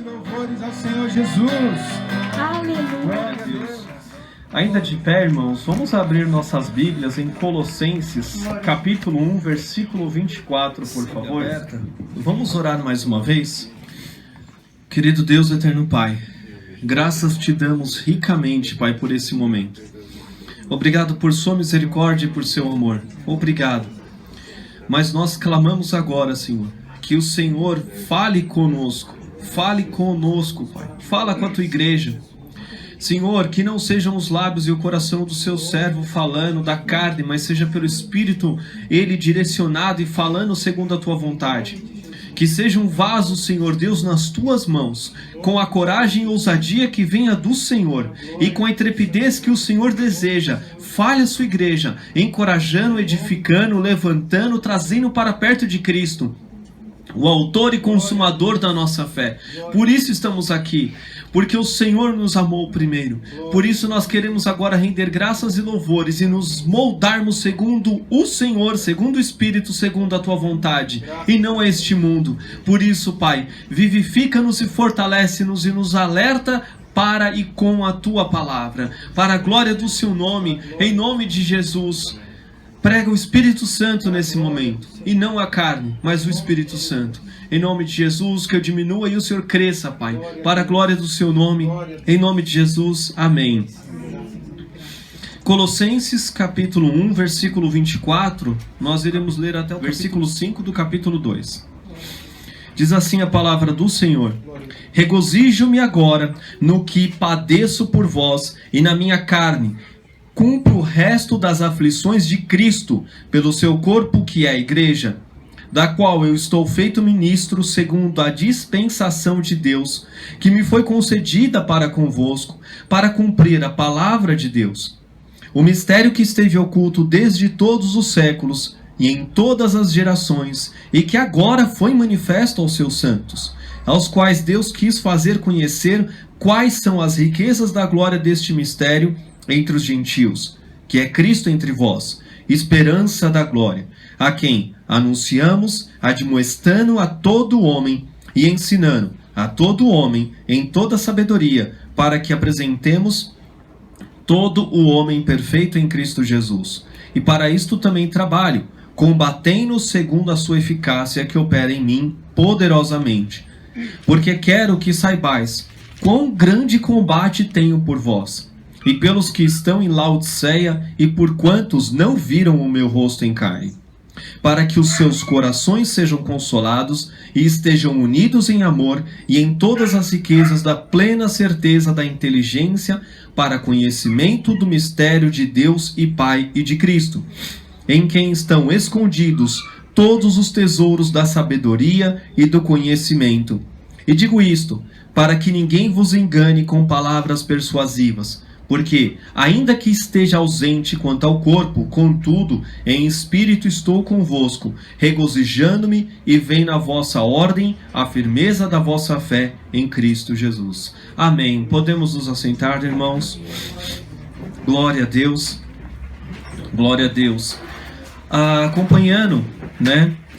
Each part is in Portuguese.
e louvores ao Senhor Jesus. Aleluia. Glória a Deus. Ainda de pé, irmãos, vamos abrir nossas Bíblias em Colossenses, capítulo 1, versículo 24, por favor. Vamos orar mais uma vez? Querido Deus, eterno Pai, graças te damos ricamente, Pai, por esse momento. Obrigado por sua misericórdia e por seu amor. Obrigado. Mas nós clamamos agora, Senhor, que o Senhor fale conosco, Pai. Fala com a tua igreja. Senhor, que não sejam os lábios e o coração do seu servo falando da carne, mas seja pelo Espírito ele direcionado e falando segundo a tua vontade. Que seja um vaso, Senhor Deus, nas tuas mãos, com a coragem e ousadia que venha do Senhor e com a intrepidez que o Senhor deseja. Fale a sua igreja, encorajando, edificando, levantando, trazendo para perto de Cristo, o autor e consumador da nossa fé. Por isso estamos aqui, porque o Senhor nos amou primeiro. Por isso nós queremos agora render graças e louvores e nos moldarmos segundo o Senhor, segundo o Espírito, segundo a tua vontade, e não a este mundo. Por isso, Pai, vivifica-nos e fortalece-nos e nos alerta para e com a tua palavra, para a glória do seu nome, em nome de Jesus. Prega o Espírito Santo nesse momento, e não a carne, mas o Espírito Santo. Em nome de Jesus, que eu diminua e o Senhor cresça, Pai, para a glória do seu nome. Em nome de Jesus, amém. Colossenses capítulo 1, versículo 24, nós iremos ler até o versículo 5 do capítulo 2. Diz assim a palavra do Senhor: regozijo-me agora no que padeço por vós e na minha carne, cumpro o resto das aflições de Cristo pelo seu corpo, que é a igreja, da qual eu estou feito ministro segundo a dispensação de Deus, que me foi concedida para convosco, para cumprir a palavra de Deus. O mistério que esteve oculto desde todos os séculos e em todas as gerações, e que agora foi manifesto aos seus santos, aos quais Deus quis fazer conhecer quais são as riquezas da glória deste mistério entre os gentios, que é Cristo entre vós, esperança da glória, a quem anunciamos, admoestando a todo homem e ensinando a todo homem em toda sabedoria, para que apresentemos todo o homem perfeito em Cristo Jesus. E para isto também trabalho, combatendo segundo a sua eficácia que opera em mim poderosamente. Porque quero que saibais quão grande combate tenho por vós, e pelos que estão em Laodiceia, e por quantos não viram o meu rosto em carne, para que os seus corações sejam consolados e estejam unidos em amor e em todas as riquezas da plena certeza da inteligência, para conhecimento do mistério de Deus e Pai e de Cristo, em quem estão escondidos todos os tesouros da sabedoria e do conhecimento. E digo isto, para que ninguém vos engane com palavras persuasivas, porque, ainda que esteja ausente quanto ao corpo, contudo, em espírito estou convosco, regozijando-me, e vem na vossa ordem a firmeza da vossa fé em Cristo Jesus. Amém. Podemos nos assentar, irmãos? Glória a Deus. Glória a Deus. Acompanhando,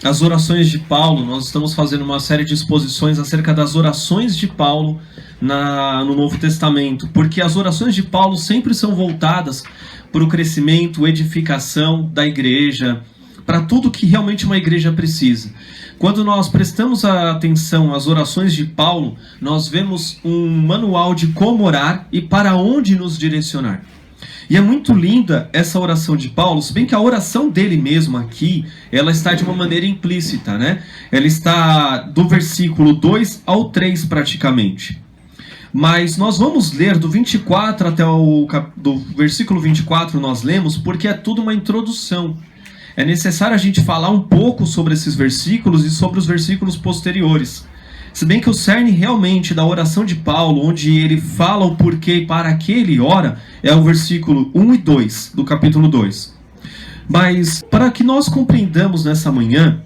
as orações de Paulo, nós estamos fazendo uma série de exposições acerca das orações de Paulo no Novo Testamento, porque as orações de Paulo sempre são voltadas para o crescimento, edificação da igreja, para tudo que realmente uma igreja precisa. Quando nós prestamos atenção às orações de Paulo, nós vemos um manual de como orar e para onde nos direcionar. E é muito linda essa oração de Paulo, se bem que a oração dele mesmo aqui, ela está de uma maneira implícita, Ela está do versículo 2 ao 3 praticamente. Mas nós vamos ler do 24 até do versículo 24 nós lemos, porque é tudo uma introdução. É necessário a gente falar um pouco sobre esses versículos e sobre os versículos posteriores. Se bem que o cerne realmente da oração de Paulo, onde ele fala o porquê e para que ele ora, é o versículo 1 e 2 do capítulo 2. Mas, para que nós compreendamos nessa manhã,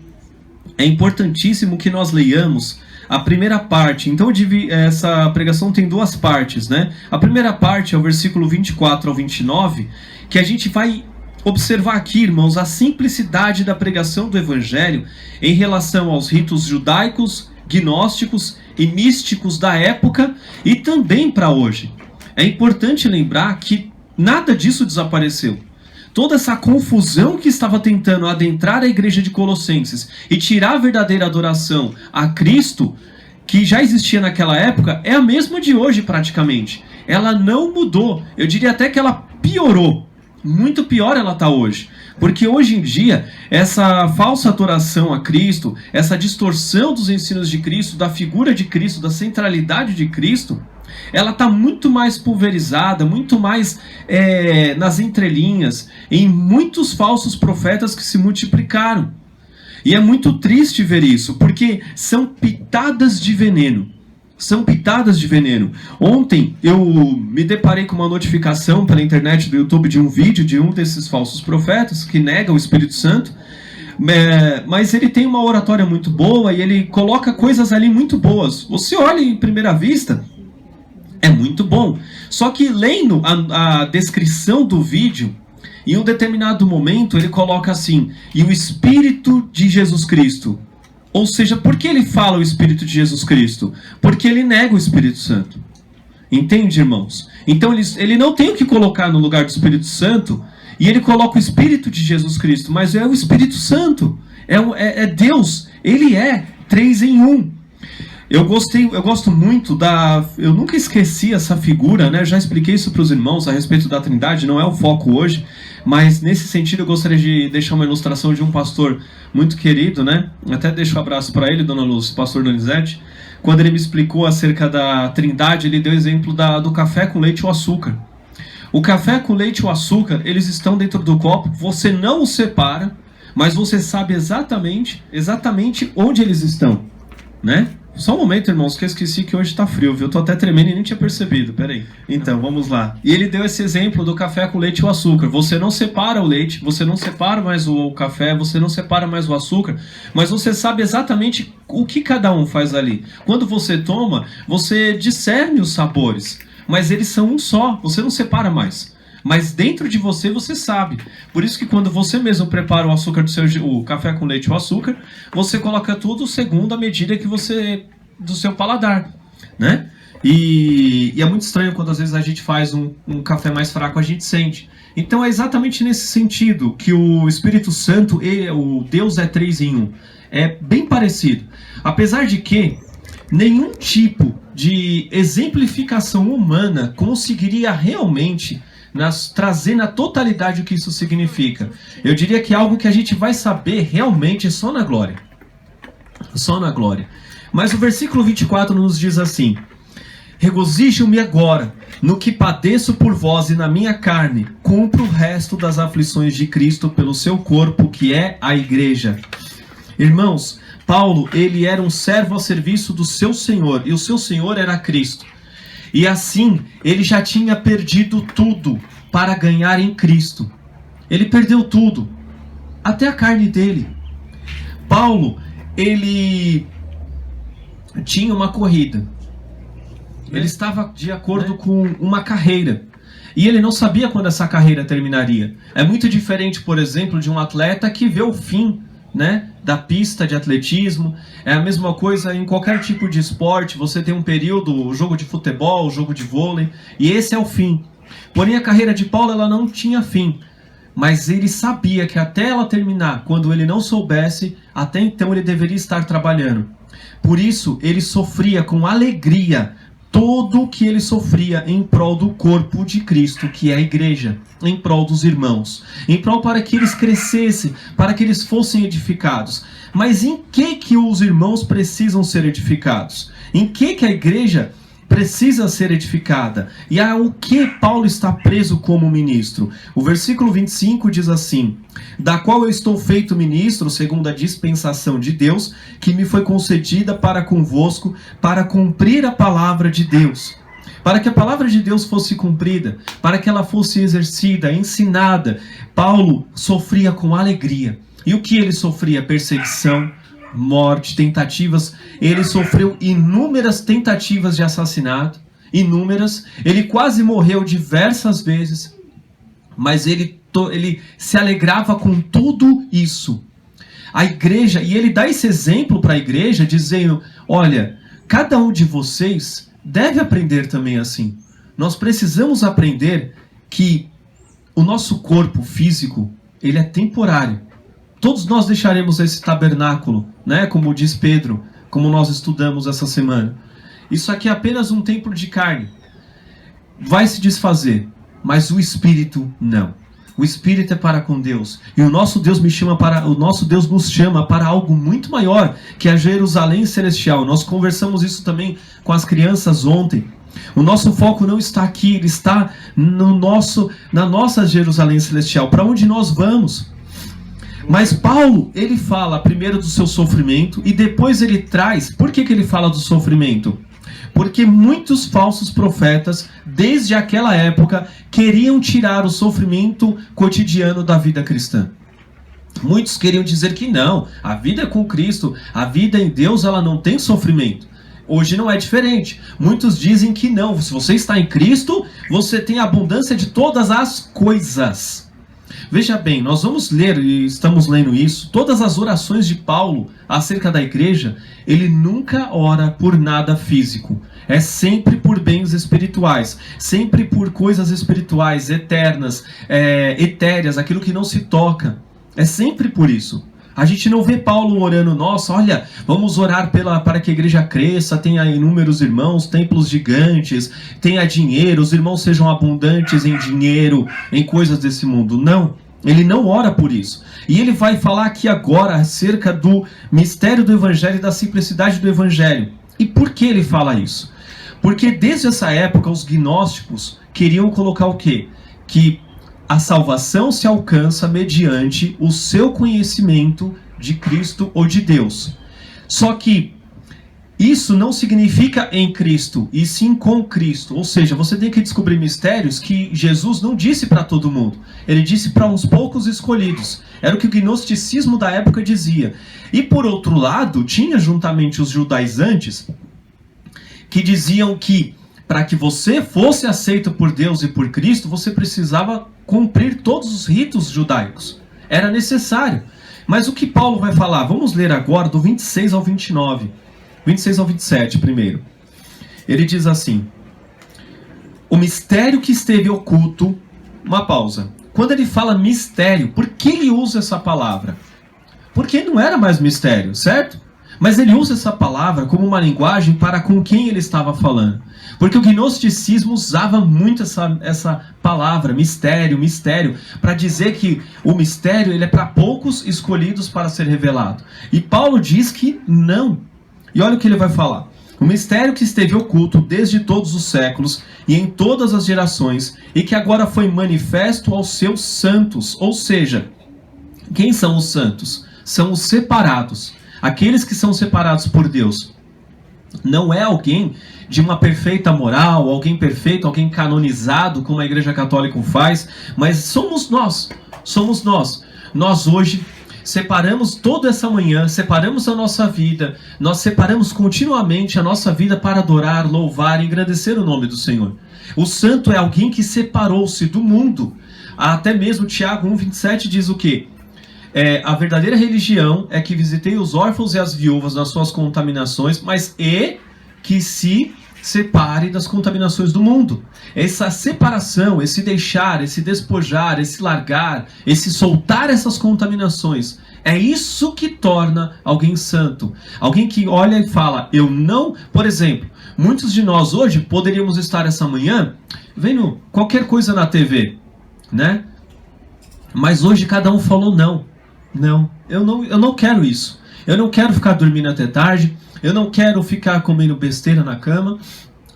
é importantíssimo que nós leiamos a primeira parte. Então, essa pregação tem duas partes, A primeira parte é o versículo 24 ao 29, que a gente vai observar aqui, irmãos, a simplicidade da pregação do Evangelho em relação aos ritos judaicos, gnósticos e místicos da época e também para hoje. É importante lembrar que nada disso desapareceu. Toda essa confusão que estava tentando adentrar a igreja de Colossenses e tirar a verdadeira adoração a Cristo, que já existia naquela época, é a mesma de hoje praticamente. Ela não mudou. Eu diria até que ela piorou. Muito pior ela está hoje. Porque hoje em dia, essa falsa adoração a Cristo, essa distorção dos ensinos de Cristo, da figura de Cristo, da centralidade de Cristo, ela está muito mais pulverizada, muito mais nas entrelinhas, em muitos falsos profetas que se multiplicaram. E é muito triste ver isso, porque são pitadas de veneno. São pitadas de veneno. Ontem eu me deparei com uma notificação pela internet do YouTube de um vídeo de um desses falsos profetas que nega o Espírito Santo, mas ele tem uma oratória muito boa e ele coloca coisas ali muito boas. Você olha em primeira vista, é muito bom. Só que lendo a descrição do vídeo, em um determinado momento ele coloca assim: e o Espírito de Jesus Cristo. Ou seja, por que ele fala o Espírito de Jesus Cristo? Porque ele nega o Espírito Santo. Entende, irmãos? Então ele não tem o que colocar no lugar do Espírito Santo, e ele coloca o Espírito de Jesus Cristo, mas é o Espírito Santo. É Deus. Ele é 3 em 1. Eu gosto muito eu nunca esqueci essa figura, né? Eu já expliquei isso para os irmãos a respeito da Trindade, não é o foco hoje, mas nesse sentido eu gostaria de deixar uma ilustração de um pastor muito querido, né? Até deixo um abraço para ele, dona Luz, pastor Donizete. Quando ele me explicou acerca da Trindade, ele deu exemplo do café com leite ou açúcar. O café com leite ou açúcar, eles estão dentro do copo, você não os separa, mas você sabe exatamente onde eles estão, né? Só um momento, irmãos, que eu esqueci que hoje tá frio, viu? Eu tô até tremendo e nem tinha percebido, peraí. Então, vamos lá. E ele deu esse exemplo do café com leite e o açúcar. Você não separa o leite, você não separa mais o café, você não separa mais o açúcar, mas você sabe exatamente o que cada um faz ali. Quando você toma, você discerne os sabores, mas eles são um só, você não separa mais. Mas dentro de você, você sabe. Por isso que quando você mesmo prepara o café com leite ou açúcar, você coloca tudo segundo a medida que do seu paladar, né? E é muito estranho quando às vezes a gente faz um café mais fraco, a gente sente. Então é exatamente nesse sentido que o Espírito Santo e o Deus é 3 em 1. É bem parecido. Apesar de que nenhum tipo de exemplificação humana conseguiria realmente trazer na totalidade o que isso significa. Eu diria que é algo que a gente vai saber realmente só na glória. Só na glória. Mas o versículo 24 nos diz assim: regozijo-me agora no que padeço por vós e na minha carne, cumpro o resto das aflições de Cristo pelo seu corpo, que é a igreja. Irmãos, Paulo, ele era um servo a serviço do seu Senhor, e o seu Senhor era Cristo. E assim, ele já tinha perdido tudo para ganhar em Cristo. Ele perdeu tudo, até a carne dele. Paulo, ele tinha uma corrida. Ele estava de acordo com uma carreira. E ele não sabia quando essa carreira terminaria. É muito diferente, por exemplo, de um atleta que vê o fim, né, da pista de atletismo. É a mesma coisa em qualquer tipo de esporte. Você tem um período, o jogo de futebol, o jogo de vôlei, e esse é o fim. Porém, a carreira de Paulo, ela não tinha fim. Mas ele sabia que até ela terminar, quando ele não soubesse, até então ele deveria estar trabalhando. Por isso, ele sofria com alegria todo o que ele sofria em prol do corpo de Cristo, que é a igreja, em prol dos irmãos, em prol para que eles crescessem, para que eles fossem edificados. Mas em que os irmãos precisam ser edificados? Em que a igreja precisa ser edificada? E ao que Paulo está preso como ministro? O versículo 25 diz assim: da qual eu estou feito ministro, segundo a dispensação de Deus, que me foi concedida para convosco, para cumprir a palavra de Deus. Para que a palavra de Deus fosse cumprida, para que ela fosse exercida, ensinada, Paulo sofria com alegria. E o que ele sofria? Perseguição, morte, tentativas. Ele sofreu inúmeras tentativas de assassinato, inúmeras. Ele quase morreu diversas vezes, mas ele se alegrava com tudo isso. A igreja, e ele dá esse exemplo para a igreja, dizendo: olha, cada um de vocês deve aprender também assim. Nós precisamos aprender que o nosso corpo físico, ele é temporário. Todos nós deixaremos esse tabernáculo, né? Como diz Pedro, como nós estudamos essa semana. Isso aqui é apenas um templo de carne. Vai se desfazer, mas o espírito não. O espírito é para com Deus. E o nosso Deus nos chama para algo muito maior, que é a Jerusalém celestial. Nós conversamos isso também com as crianças ontem. O nosso foco não está aqui, ele está na nossa Jerusalém celestial, para onde nós vamos. Mas Paulo, ele fala primeiro do seu sofrimento e depois ele traz... Por que ele fala do sofrimento? Porque muitos falsos profetas, desde aquela época, queriam tirar o sofrimento cotidiano da vida cristã. Muitos queriam dizer que não, a vida é com Cristo, a vida em Deus, ela não tem sofrimento. Hoje não é diferente. Muitos dizem que não, se você está em Cristo, você tem abundância de todas as coisas. Veja bem, nós vamos ler, e estamos lendo isso, todas as orações de Paulo acerca da igreja, ele nunca ora por nada físico. É sempre por bens espirituais, sempre por coisas espirituais, eternas, etéreas, aquilo que não se toca. É sempre por isso. A gente não vê Paulo orando, nossa, olha, vamos orar para que a igreja cresça, tenha inúmeros irmãos, templos gigantes, tenha dinheiro, os irmãos sejam abundantes em dinheiro, em coisas desse mundo. Não, ele não ora por isso. E ele vai falar aqui agora acerca do mistério do evangelho e da simplicidade do evangelho. E por que ele fala isso? Porque desde essa época os gnósticos queriam colocar o quê? Que a salvação se alcança mediante o seu conhecimento de Cristo ou de Deus. Só que isso não significa em Cristo, e sim com Cristo. Ou seja, você tem que descobrir mistérios que Jesus não disse para todo mundo. Ele disse para uns poucos escolhidos. Era o que o gnosticismo da época dizia. E por outro lado, tinha juntamente os judaizantes que diziam que para que você fosse aceito por Deus e por Cristo, você precisava cumprir todos os ritos judaicos. Era necessário. Mas o que Paulo vai falar? Vamos ler agora do 26 ao 29. 26 ao 27 primeiro. Ele diz assim: o mistério que esteve oculto... Uma pausa. Quando ele fala mistério, por que ele usa essa palavra? Porque não era mais mistério, certo? Mas ele usa essa palavra como uma linguagem para com quem ele estava falando. Porque o gnosticismo usava muito essa palavra, mistério, para dizer que o mistério ele é para poucos escolhidos para ser revelado. E Paulo diz que não. E olha o que ele vai falar. O mistério que esteve oculto desde todos os séculos e em todas as gerações, e que agora foi manifesto aos seus santos. Ou seja, quem são os santos? São os separados. Aqueles que são separados por Deus. Não é alguém de uma perfeita moral, alguém perfeito, alguém canonizado, como a Igreja Católica faz, mas somos nós. Somos nós. Nós hoje separamos toda essa manhã, separamos a nossa vida, nós separamos continuamente a nossa vida para adorar, louvar e engrandecer o nome do Senhor. O santo é alguém que separou-se do mundo. Até mesmo Tiago 1,27 diz o quê? A verdadeira religião é que visitei os órfãos e as viúvas nas suas contaminações, mas que se separe das contaminações do mundo. Essa separação, esse deixar, esse despojar, esse largar, esse soltar essas contaminações, é isso que torna alguém santo. Alguém que olha e fala, eu não... Por exemplo, muitos de nós hoje poderíamos estar essa manhã vendo qualquer coisa na TV, né? Mas hoje cada um falou não. Não, eu não quero isso. Eu não quero ficar dormindo até tarde. Eu não quero ficar comendo besteira na cama.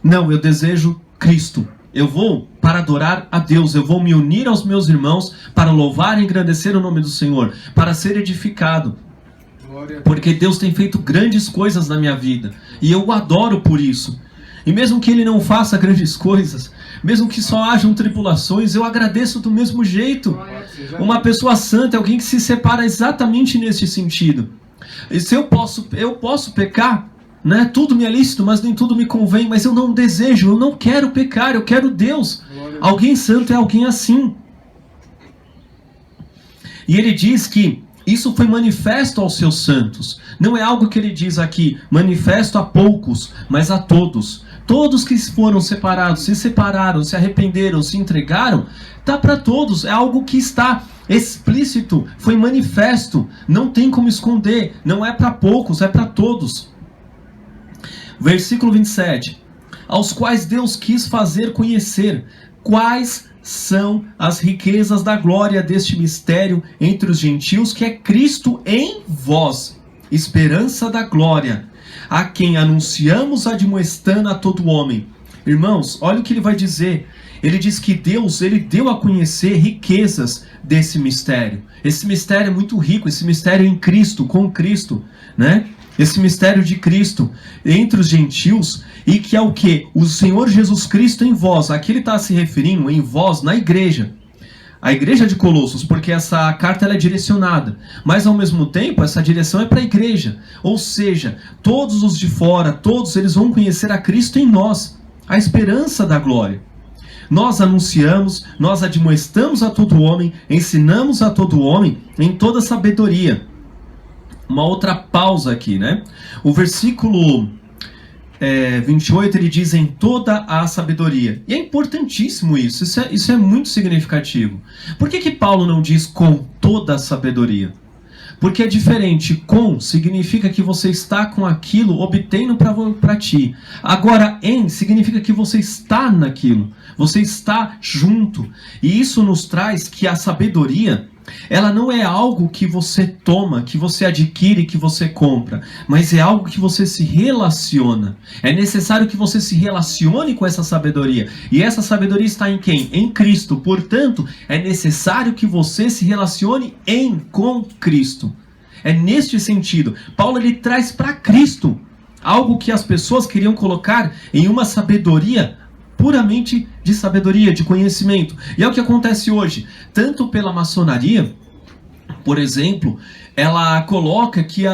Não, eu desejo Cristo. Eu vou para adorar a Deus. Eu vou me unir aos meus irmãos para louvar e engrandecer o nome do Senhor, para ser edificado. Porque Deus tem feito grandes coisas na minha vida. E eu o adoro por isso. E mesmo que Ele não faça grandes coisas, mesmo que só hajam tribulações, eu agradeço do mesmo jeito. Uma pessoa santa é alguém que se separa exatamente nesse sentido. E se eu posso pecar, né? Tudo me é lícito, mas nem tudo me convém. Mas eu não desejo, eu não quero pecar, eu quero Deus. Alguém santo é alguém assim. E ele diz que Isso foi manifesto aos seus santos. Não é algo que ele diz aqui, manifesto a poucos, mas a todos. Todos que foram separados, se separaram, se arrependeram, se entregaram, está para todos. É algo que está explícito, foi manifesto. Não tem como esconder. Não é para poucos, é para todos. Versículo 27. Aos quais Deus quis fazer conhecer quais são as riquezas da glória deste mistério entre os gentios, que é Cristo em vós, esperança da glória, a quem anunciamos admoestando a todo homem. Irmãos, olha o que ele vai dizer. Ele diz que Deus, ele deu a conhecer riquezas desse mistério. Esse mistério é muito rico, esse mistério em Cristo, com Cristo, né? Esse mistério de Cristo entre os gentios, e que é o que? O Senhor Jesus Cristo em vós. Aqui ele está se referindo em vós, na igreja. A igreja de Colossos, porque essa carta ela é direcionada. Mas ao mesmo tempo, essa direção é para a igreja. Ou seja, todos os de fora, todos eles vão conhecer a Cristo em nós. A esperança da glória. Nós anunciamos, nós admoestamos a todo homem, ensinamos a todo homem em toda sabedoria. Uma outra pausa aqui, né? O versículo 28, ele diz em toda a sabedoria. E é importantíssimo isso. Isso é muito significativo. Por que Paulo não diz com toda a sabedoria? Porque é diferente. Com significa que você está com aquilo obtendo para ti. Agora, em significa que você está naquilo. Você está junto. E isso nos traz que a sabedoria, ela não é algo que você toma, que você adquire, que você compra, mas é algo que você se relaciona. É necessário que você se relacione com essa sabedoria. E essa sabedoria está em quem? Em Cristo. Portanto, é necessário que você se relacione com Cristo. É neste sentido. Paulo ele traz para Cristo algo que as pessoas queriam colocar em uma sabedoria puramente de sabedoria, de conhecimento. E é o que acontece hoje. Tanto pela maçonaria, por exemplo, ela coloca que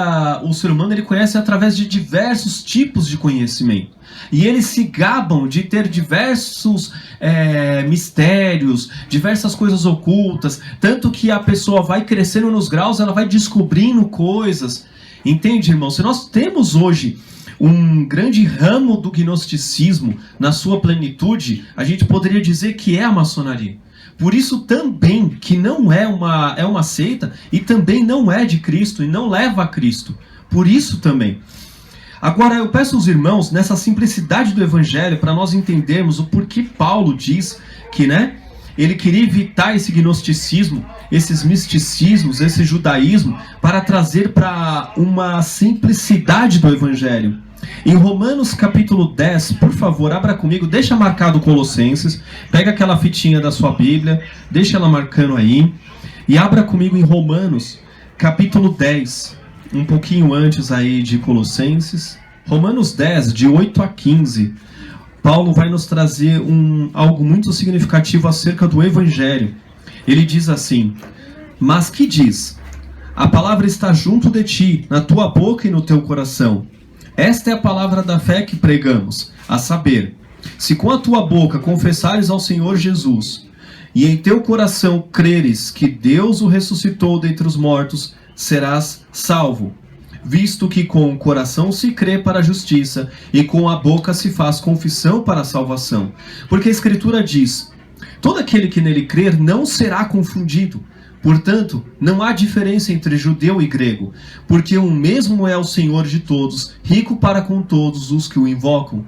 o ser humano ele conhece através de diversos tipos de conhecimento. E eles se gabam de ter diversos mistérios, diversas coisas ocultas. Tanto que a pessoa vai crescendo nos graus, ela vai descobrindo coisas. Entende, irmão? Se nós temos hoje um grande ramo do gnosticismo na sua plenitude, a gente poderia dizer que é a maçonaria. Por isso também que não é uma seita e também não é de Cristo e não leva a Cristo. Por isso também. Agora eu peço aos irmãos, nessa simplicidade do evangelho, para nós entendermos o porquê Paulo diz que, ele queria evitar esse gnosticismo, esses misticismos, esse judaísmo, para trazer para uma simplicidade do evangelho. Em Romanos capítulo 10, por favor, abra comigo, deixa marcado Colossenses, pega aquela fitinha da sua Bíblia, deixa ela marcando aí, e abra comigo em Romanos capítulo 10, um pouquinho antes aí de Colossenses, Romanos 10, de 8 a 15, Paulo vai nos trazer algo muito significativo acerca do Evangelho. Ele diz assim: mas que diz? A palavra está junto de ti, na tua boca e no teu coração. Esta é a palavra da fé que pregamos, a saber, se com a tua boca confessares ao Senhor Jesus, e em teu coração creres que Deus o ressuscitou dentre os mortos, serás salvo. Visto que com o coração se crê para a justiça, e com a boca se faz confissão para a salvação. Porque a Escritura diz: todo aquele que nele crer não será confundido. Portanto, não há diferença entre judeu e grego, porque o mesmo é o Senhor de todos, rico para com todos os que o invocam.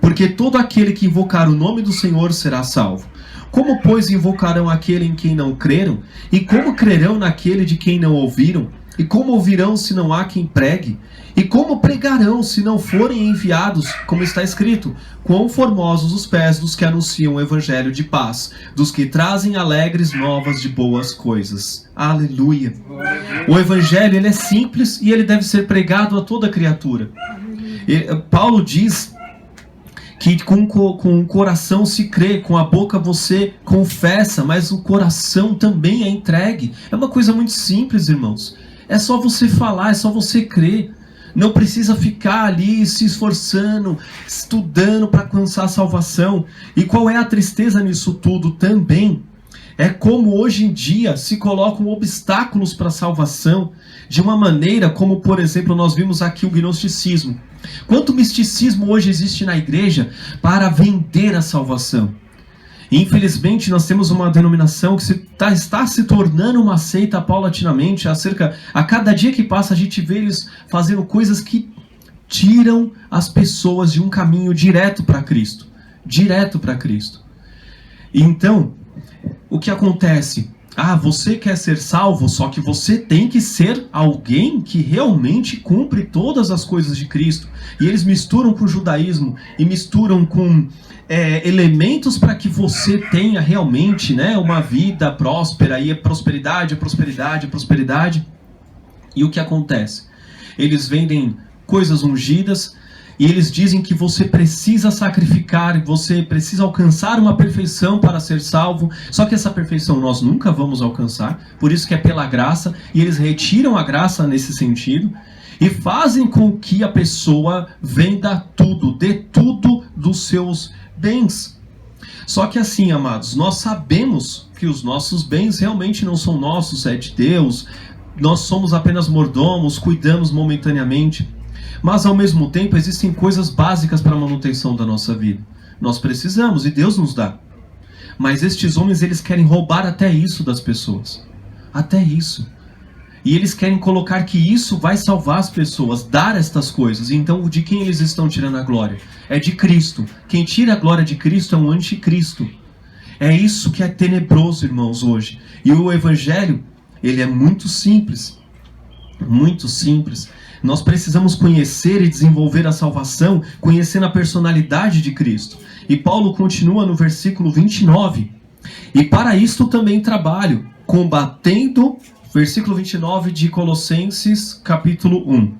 Porque todo aquele que invocar o nome do Senhor será salvo. Como, pois, invocarão aquele em quem não creram? E como crerão naquele de quem não ouviram? E como ouvirão se não há quem pregue? E como pregarão se não forem enviados? Como está escrito: quão formosos os pés dos que anunciam o evangelho de paz, dos que trazem alegres novas de boas coisas. Aleluia! O evangelho ele é simples e ele deve ser pregado a toda criatura. Paulo diz que com o coração se crê, com a boca você confessa, mas o coração também é entregue. É uma coisa muito simples, irmãos. É só você falar, é só você crer. Não precisa ficar ali se esforçando, estudando para alcançar a salvação. E qual é a tristeza nisso tudo também? É como hoje em dia se colocam obstáculos para a salvação, de uma maneira como, por exemplo, nós vimos aqui o gnosticismo. Quanto misticismo hoje existe na igreja para vender a salvação? E, infelizmente, nós temos uma denominação que está se tornando uma seita paulatinamente. A cada dia que passa, a gente vê eles fazendo coisas que tiram as pessoas de um caminho direto para Cristo. Direto para Cristo. Então, o que acontece? Você quer ser salvo, só que você tem que ser alguém que realmente cumpre todas as coisas de Cristo. E eles misturam com o judaísmo e misturam com elementos para que você tenha realmente, né, uma vida próspera. E prosperidade. E o que acontece? Eles vendem coisas ungidas e eles dizem que você precisa sacrificar, você precisa alcançar uma perfeição para ser salvo. Só que essa perfeição nós nunca vamos alcançar, por isso que é pela graça, e eles retiram a graça nesse sentido e fazem com que a pessoa venda tudo, dê tudo dos seus bens. Só que assim, amados, nós sabemos que os nossos bens realmente não são nossos, é de Deus. Nós somos apenas mordomos, cuidamos momentaneamente. Mas ao mesmo tempo existem coisas básicas para a manutenção da nossa vida. Nós precisamos e Deus nos dá. Mas estes homens, eles querem roubar até isso das pessoas. Até isso. E eles querem colocar que isso vai salvar as pessoas, dar estas coisas. Então, de quem eles estão tirando a glória? É de Cristo. Quem tira a glória de Cristo é um anticristo. É isso que é tenebroso, irmãos, hoje. E o evangelho, ele é muito simples. Muito simples. Nós precisamos conhecer e desenvolver a salvação, conhecendo a personalidade de Cristo. E Paulo continua no versículo 29. E para isto também trabalho, combatendo, versículo 29 de Colossenses, capítulo 1.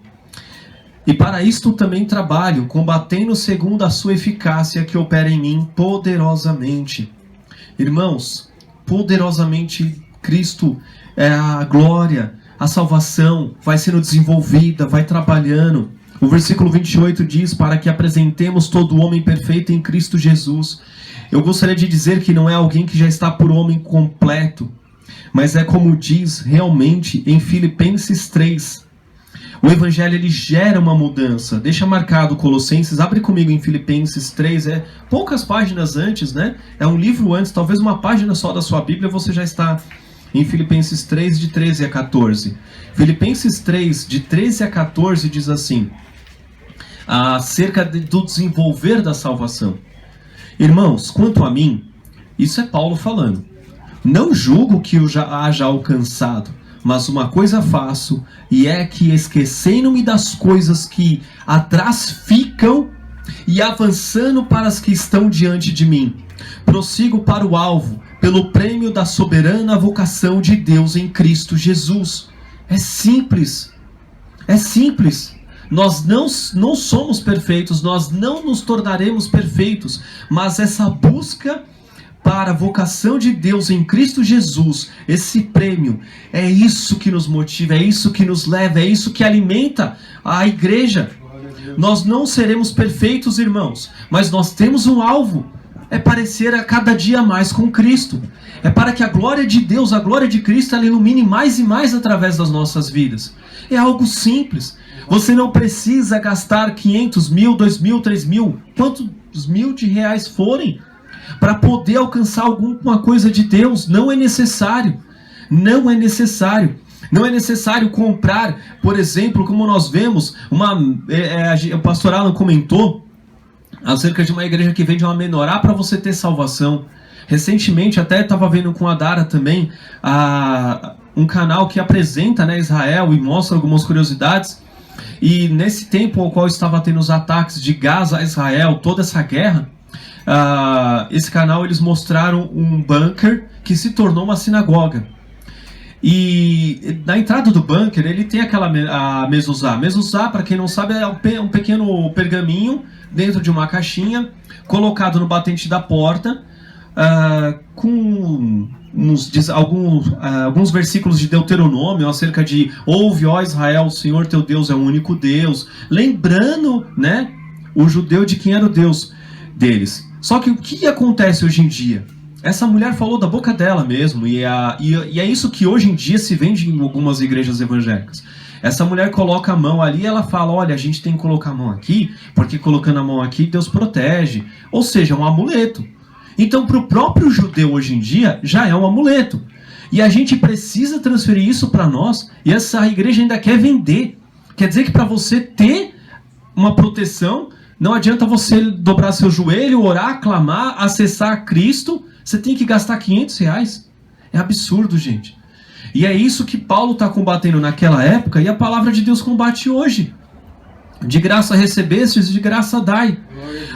E para isto também trabalho, combatendo segundo a sua eficácia que opera em mim poderosamente. Irmãos, poderosamente Cristo é a glória. A salvação vai sendo desenvolvida, vai trabalhando. O versículo 28 diz, para que apresentemos todo homem perfeito em Cristo Jesus. Eu gostaria de dizer que não é alguém que já está por homem completo, mas é como diz realmente em Filipenses 3. O evangelho, ele gera uma mudança. Deixa marcado Colossenses, abre comigo em Filipenses 3, poucas páginas antes, né? É um livro antes, talvez uma página só da sua Bíblia você já está em Filipenses 3, de 13 a 14. Filipenses 3, de 13 a 14, diz assim, acerca do desenvolver da salvação. Irmãos, quanto a mim, isso é Paulo falando. Não julgo que eu já haja alcançado, mas uma coisa faço, e é que esquecendo-me das coisas que atrás ficam, e avançando para as que estão diante de mim, prossigo para o alvo, pelo prêmio da soberana vocação de Deus em Cristo Jesus. É simples. É simples. Nós não somos perfeitos, nós não nos tornaremos perfeitos, mas essa busca para a vocação de Deus em Cristo Jesus, esse prêmio, é isso que nos motiva, é isso que nos leva, é isso que alimenta a igreja. Nós não seremos perfeitos, irmãos, mas nós temos um alvo. É parecer a cada dia mais com Cristo. É para que a glória de Deus, a glória de Cristo, ela ilumine mais e mais através das nossas vidas. É algo simples. Você não precisa gastar 500 mil, 2 mil, 3 mil, quantos mil de reais forem, para poder alcançar alguma coisa de Deus. Não é necessário. Não é necessário. Não é necessário comprar, por exemplo, como nós vemos, o pastor Alan comentou, acerca de uma igreja que vende uma menorá para você ter salvação. Recentemente, até estava vendo com a Dara também, um canal que apresenta, né, Israel e mostra algumas curiosidades. E nesse tempo ao qual estava tendo os ataques de Gaza a Israel, toda essa guerra, esse canal, eles mostraram um bunker que se tornou uma sinagoga. E na entrada do bunker, ele tem a mezuzá. Mezuzá, para quem não sabe, é um pequeno pergaminho dentro de uma caixinha, colocado no batente da porta, com alguns versículos de Deuteronômio acerca de ouve, ó Israel, o Senhor teu Deus é o único Deus, lembrando, né, o judeu de quem era o Deus deles. Só que o que acontece hoje em dia? Essa mulher falou da boca dela mesmo, e é isso que hoje em dia se vende em algumas igrejas evangélicas. Essa mulher coloca a mão ali e ela fala, olha, a gente tem que colocar a mão aqui, porque colocando a mão aqui Deus protege. Ou seja, é um amuleto. Então, para o próprio judeu hoje em dia, já é um amuleto. E a gente precisa transferir isso para nós, e essa igreja ainda quer vender. Quer dizer que para você ter uma proteção, não adianta você dobrar seu joelho, orar, clamar, acessar Cristo, você tem que gastar R$500. É absurdo, gente. E é isso que Paulo está combatendo naquela época, e a palavra de Deus combate hoje. De graça recebestes, de graça dai.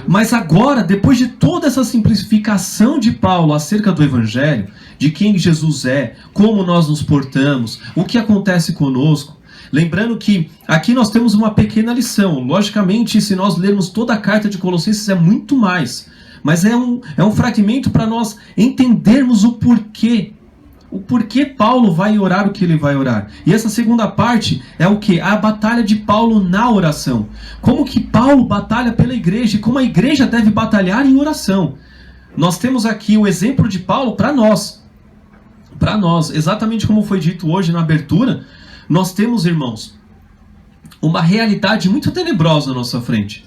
Mas agora, depois de toda essa simplificação de Paulo acerca do Evangelho, de quem Jesus é, como nós nos portamos, o que acontece conosco, lembrando que aqui nós temos uma pequena lição. Logicamente, se nós lermos toda a carta de Colossenses, é muito mais. Mas é um fragmento para nós entendermos o porquê. O porquê Paulo vai orar o que ele vai orar. E essa segunda parte é o que? A batalha de Paulo na oração. Como que Paulo batalha pela igreja e como a igreja deve batalhar em oração. Nós temos aqui o exemplo de Paulo para nós. Para nós, exatamente como foi dito hoje na abertura, nós temos, irmãos, uma realidade muito tenebrosa à nossa frente.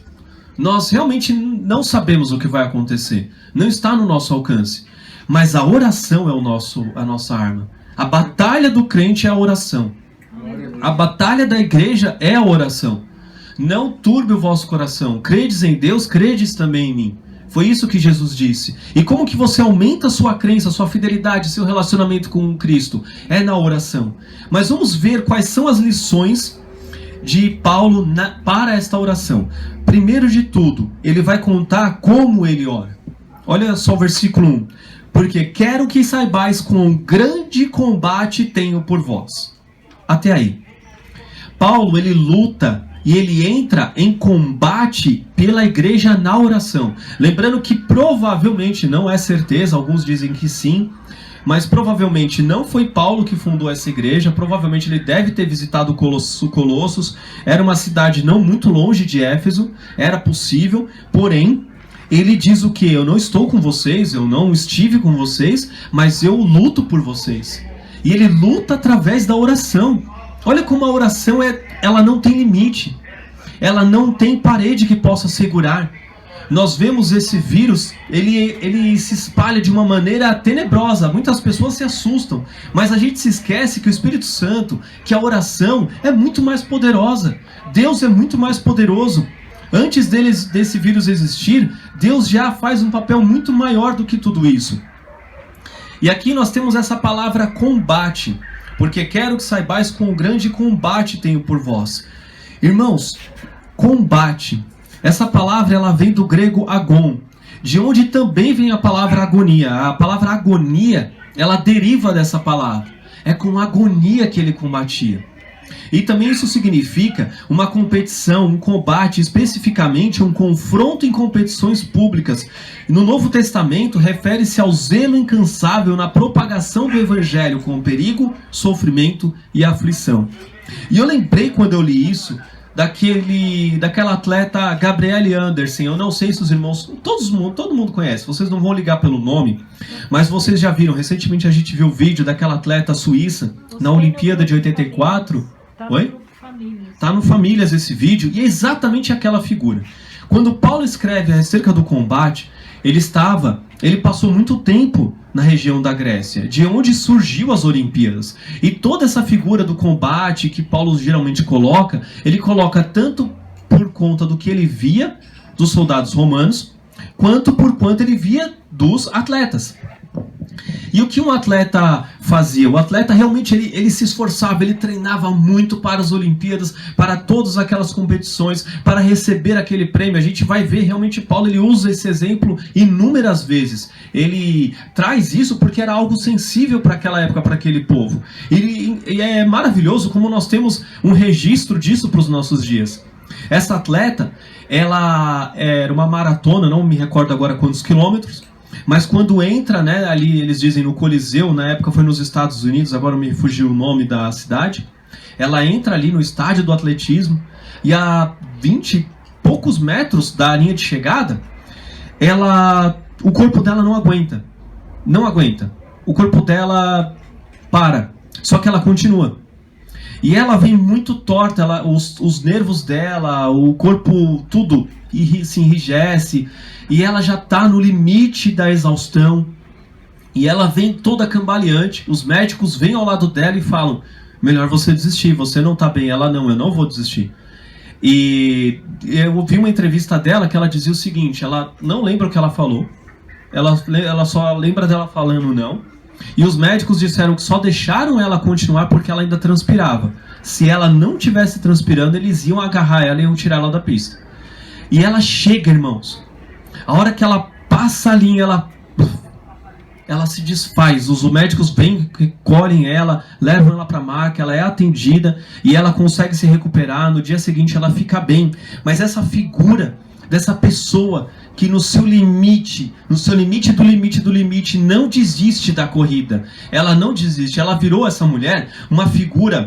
Nós realmente não sabemos o que vai acontecer. Não está no nosso alcance. Mas a oração é a nossa arma. A batalha do crente é a oração. A batalha da igreja é a oração. Não turbe o vosso coração. Credes em Deus, credes também em mim. Foi isso que Jesus disse. E como que você aumenta a sua crença, a sua fidelidade, seu relacionamento com Cristo? É na oração. Mas vamos ver quais são as lições de Paulo para esta oração. Primeiro de tudo, ele vai contar como ele ora. Olha só o versículo 1. Porque quero que saibais quão grande combate tenho por vós. Até aí. Paulo, ele luta e ele entra em combate pela igreja na oração. Lembrando que provavelmente, não é certeza, alguns dizem que sim, mas provavelmente não foi Paulo que fundou essa igreja, provavelmente ele deve ter visitado Colossos, era uma cidade não muito longe de Éfeso, era possível, porém, ele diz o que? Eu não estou com vocês, eu não estive com vocês, mas eu luto por vocês. E ele luta através da oração. Olha como a oração ela não tem limite. Ela não tem parede que possa segurar. Nós vemos esse vírus, ele se espalha de uma maneira tenebrosa. Muitas pessoas se assustam. Mas a gente se esquece que o Espírito Santo, que a oração é muito mais poderosa. Deus é muito mais poderoso. Antes desse vírus existir, Deus já faz um papel muito maior do que tudo isso. E aqui nós temos essa palavra combate. Porque quero que saibais quão grande combate tenho por vós. Irmãos, combate. Essa palavra ela vem do grego agon, de onde também vem a palavra agonia. A palavra agonia, ela deriva dessa palavra. É com agonia que ele combatia. E também isso significa uma competição, um combate, especificamente um confronto em competições públicas. No Novo Testamento, refere-se ao zelo incansável na propagação do Evangelho com perigo, sofrimento e aflição. E eu lembrei quando eu li isso, daquela atleta Gabrielle Anderson. Eu não sei se os irmãos, todo mundo conhece, vocês não vão ligar pelo nome, mas vocês já viram, recentemente a gente viu o vídeo daquela atleta suíça na Olimpíada de 84. Oi? Tá no Famílias esse vídeo, e é exatamente aquela figura. Quando Paulo escreve acerca do combate, ele passou muito tempo na região da Grécia, de onde surgiu as Olimpíadas. E toda essa figura do combate que Paulo geralmente coloca, ele coloca tanto por conta do que ele via dos soldados romanos, quanto por quanto ele via dos atletas. E o que um atleta fazia? O atleta realmente ele se esforçava, ele treinava muito para as Olimpíadas, para todas aquelas competições, para receber aquele prêmio. A gente vai ver realmente Paulo, ele usa esse exemplo inúmeras vezes. Ele traz isso porque era algo sensível para aquela época, para aquele povo. E é maravilhoso como nós temos um registro disso para os nossos dias. Essa atleta, ela era uma maratona, não me recordo agora quantos quilômetros, mas quando entra, né, ali eles dizem no Coliseu, na época foi nos Estados Unidos, agora me fugiu o nome da cidade, ela entra ali no estádio do atletismo e a 20 e poucos metros da linha de chegada, o corpo dela não aguenta. não aguenta. O corpo dela para, só que ela continua. E ela vem muito torta, os nervos dela, o corpo, tudo se enrijece. E ela já está no limite da exaustão. E ela vem toda cambaleante. Os médicos vêm ao lado dela e falam: melhor você desistir, você não está bem. Ela: não, eu não vou desistir. E eu ouvi uma entrevista dela que ela dizia o seguinte: ela não lembra o que ela falou. Ela só lembra dela falando não. E os médicos disseram que só deixaram ela continuar porque ela ainda transpirava. Se ela não tivesse transpirando, eles iam agarrar ela e iam tirar ela da pista. E ela chega, irmãos. A hora que ela passa a linha, ela se desfaz. Os médicos vêm, recolhem ela, levam ela para a maca, ela é atendida e ela consegue se recuperar. No dia seguinte ela fica bem. Mas essa figura dessa pessoa que no seu limite do limite do limite, não desiste da corrida. Ela não desiste. Ela virou, essa mulher, uma figura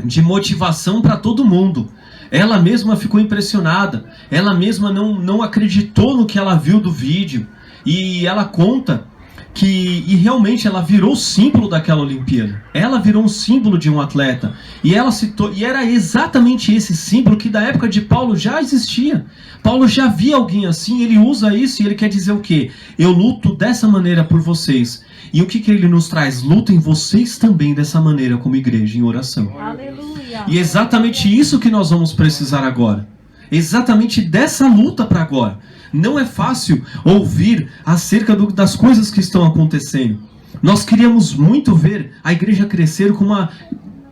de motivação para todo mundo. Ela mesma ficou impressionada. Ela mesma não acreditou no que ela viu do vídeo. E ela conta que realmente ela virou símbolo daquela Olimpíada. Ela virou um símbolo de um atleta. E era exatamente esse símbolo que da época de Paulo já existia. Paulo já via alguém assim, ele usa isso e ele quer dizer o quê? Eu luto dessa maneira por vocês. E o que ele nos traz? Lutem vocês também dessa maneira como igreja, em oração. Aleluia. E é exatamente isso que nós vamos precisar agora. Exatamente dessa luta para agora. Não é fácil ouvir acerca das coisas que estão acontecendo. Nós queríamos muito ver a igreja crescer com uma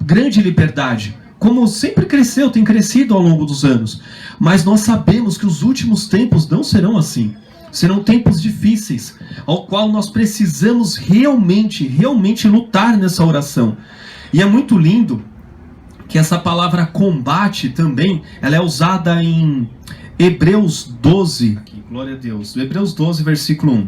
grande liberdade, como sempre cresceu, tem crescido ao longo dos anos. Mas nós sabemos que os últimos tempos não serão assim. Serão tempos difíceis, ao qual nós precisamos realmente lutar nessa oração. E é muito lindo que essa palavra combate também, ela é usada em Hebreus 12, glória a Deus, Hebreus 12, versículo 1.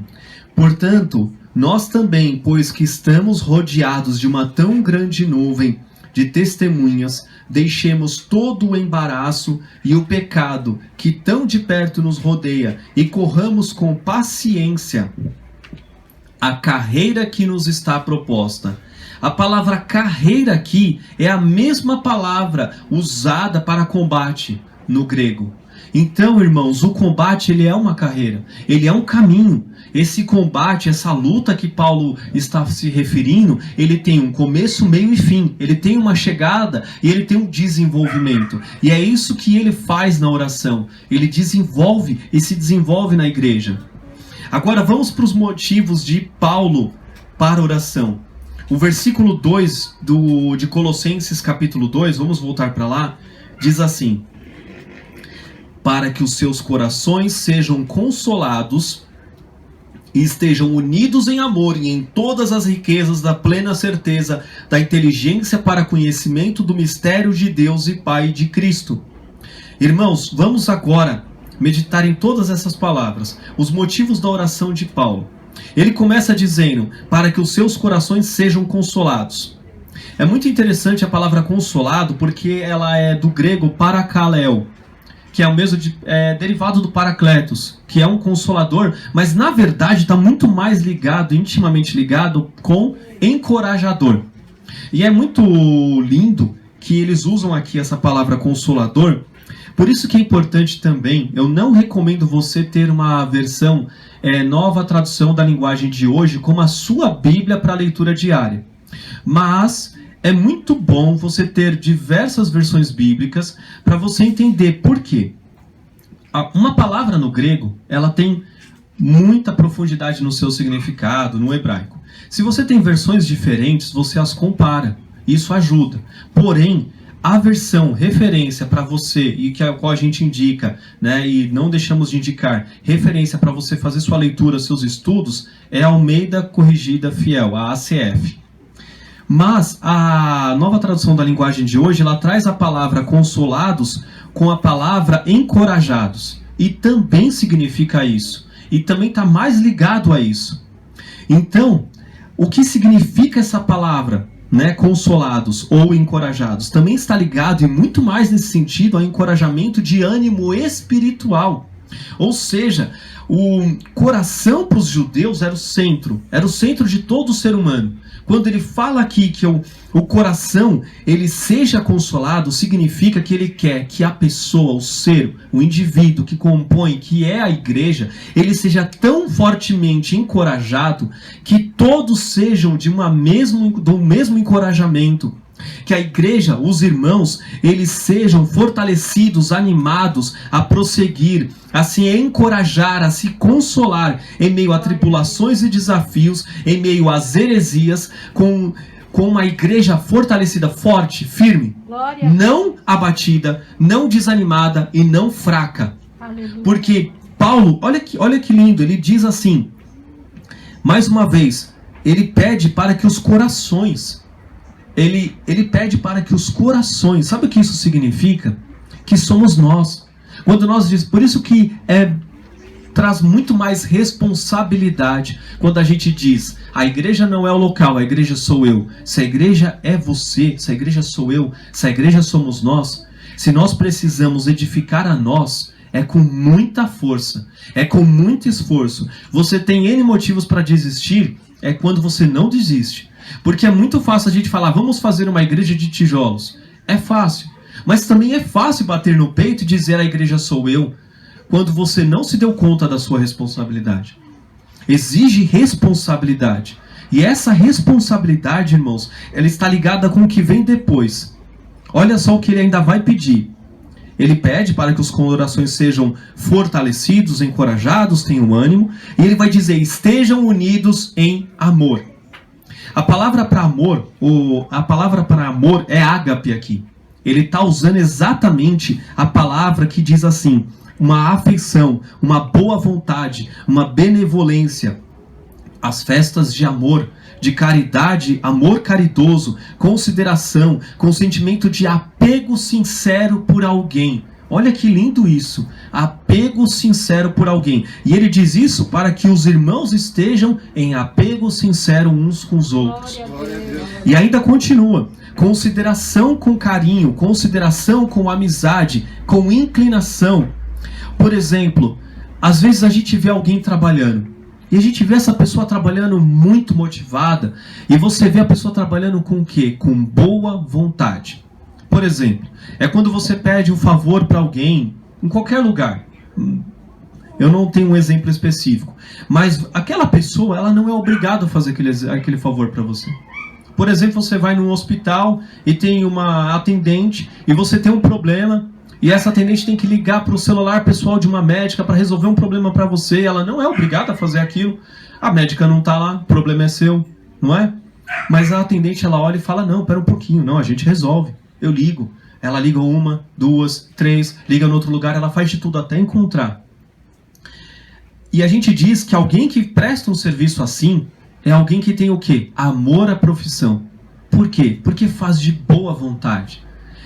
Portanto, nós também, pois que estamos rodeados de uma tão grande nuvem de testemunhas, deixemos todo o embaraço e o pecado que tão de perto nos rodeia e corramos com paciência a carreira que nos está proposta. A palavra carreira aqui é a mesma palavra usada para combate no grego. Então, irmãos, o combate ele é uma carreira, ele é um caminho. Esse combate, essa luta que Paulo está se referindo, ele tem um começo, meio e fim. Ele tem uma chegada e ele tem um desenvolvimento. E é isso que ele faz na oração. Ele desenvolve e se desenvolve na igreja. Agora vamos para os motivos de Paulo para a oração. O versículo 2 de Colossenses capítulo 2, vamos voltar para lá, diz assim: para que os seus corações sejam consolados e estejam unidos em amor e em todas as riquezas da plena certeza da inteligência para conhecimento do mistério de Deus e Pai de Cristo. Irmãos, vamos agora meditar em todas essas palavras, os motivos da oração de Paulo. Ele começa dizendo, para que os seus corações sejam consolados. É muito interessante a palavra consolado, porque ela é do grego parakaleo, que é o mesmo derivado do Paracletos, que é um consolador, mas na verdade está muito mais ligado, intimamente ligado com encorajador. E é muito lindo que eles usam aqui essa palavra consolador. Por isso que é importante também, eu não recomendo você ter uma versão nova tradução da linguagem de hoje como a sua Bíblia para leitura diária. Mas é muito bom você ter diversas versões bíblicas para você entender por quê. Uma palavra no grego, ela tem muita profundidade no seu significado, no hebraico. Se você tem versões diferentes, você as compara. Isso ajuda. Porém, a versão referência para você, e que é a qual a gente indica, né, e não deixamos de indicar, referência para você fazer sua leitura, seus estudos, é a Almeida Corrigida Fiel, a ACF. Mas a nova tradução da linguagem de hoje, ela traz a palavra consolados com a palavra encorajados. E também significa isso. E também está mais ligado a isso. Então, o que significa essa palavra, né, consolados ou encorajados? Também está ligado, e muito mais nesse sentido, ao encorajamento de ânimo espiritual. Ou seja, o coração para os judeus era o centro de todo ser humano. Quando ele fala aqui que o coração ele seja consolado, significa que ele quer que a pessoa, o ser, o indivíduo que compõe, que é a igreja, ele seja tão fortemente encorajado que todos sejam do mesmo encorajamento. Que a igreja, os irmãos, eles sejam fortalecidos, animados a prosseguir, a se encorajar, a se consolar em meio a tribulações e desafios, em meio às heresias, com uma igreja fortalecida, forte, firme, Glória. Não abatida, não desanimada e não fraca. Aleluia. Porque Paulo, olha que lindo, ele diz assim, mais uma vez, ele pede para que os corações... Ele pede para que os corações, sabe o que isso significa? Que somos nós. Quando nós dizemos, por isso que traz muito mais responsabilidade quando a gente diz, a igreja não é o local, a igreja sou eu. Se a igreja é você, se a igreja sou eu, se a igreja somos nós, se nós precisamos edificar a nós, é com muita força, é com muito esforço. Você tem N motivos para desistir, é quando você não desiste. Porque é muito fácil a gente falar, vamos fazer uma igreja de tijolos. É fácil. Mas também é fácil bater no peito e dizer a igreja sou eu, quando você não se deu conta da sua responsabilidade. Exige responsabilidade. E essa responsabilidade, irmãos, ela está ligada com o que vem depois. Olha só o que ele ainda vai pedir. Ele pede para que os corações sejam fortalecidos, encorajados, tenham ânimo. E ele vai dizer, estejam unidos em amor. A palavra para amor é ágape aqui. Ele está usando exatamente a palavra que diz assim, uma afeição, uma boa vontade, uma benevolência. As festas de amor, de caridade, amor caridoso, consideração, com sentimento de apego sincero por alguém. Olha que lindo isso, apego sincero por alguém. E ele diz isso para que os irmãos estejam em apego sincero uns com os outros. E ainda continua, consideração com carinho, consideração com amizade, com inclinação. Por exemplo, às vezes a gente vê alguém trabalhando, e a gente vê essa pessoa trabalhando muito motivada, e você vê a pessoa trabalhando com o quê? Com boa vontade. Por exemplo, é quando você pede um favor para alguém, em qualquer lugar. Eu não tenho um exemplo específico. Mas aquela pessoa, ela não é obrigada a fazer aquele favor para você. Por exemplo, você vai num hospital e tem uma atendente e você tem um problema e essa atendente tem que ligar para o celular pessoal de uma médica para resolver um problema para você. Ela não é obrigada a fazer aquilo. A médica não está lá, o problema é seu, não é? Mas a atendente, ela olha e fala, não, pera um pouquinho, não, a gente resolve. Eu ligo. Ela liga 1, 2, 3, liga no outro lugar, ela faz de tudo até encontrar. E a gente diz que alguém que presta um serviço assim é alguém que tem o quê? Amor à profissão. Por quê? Porque faz de boa vontade.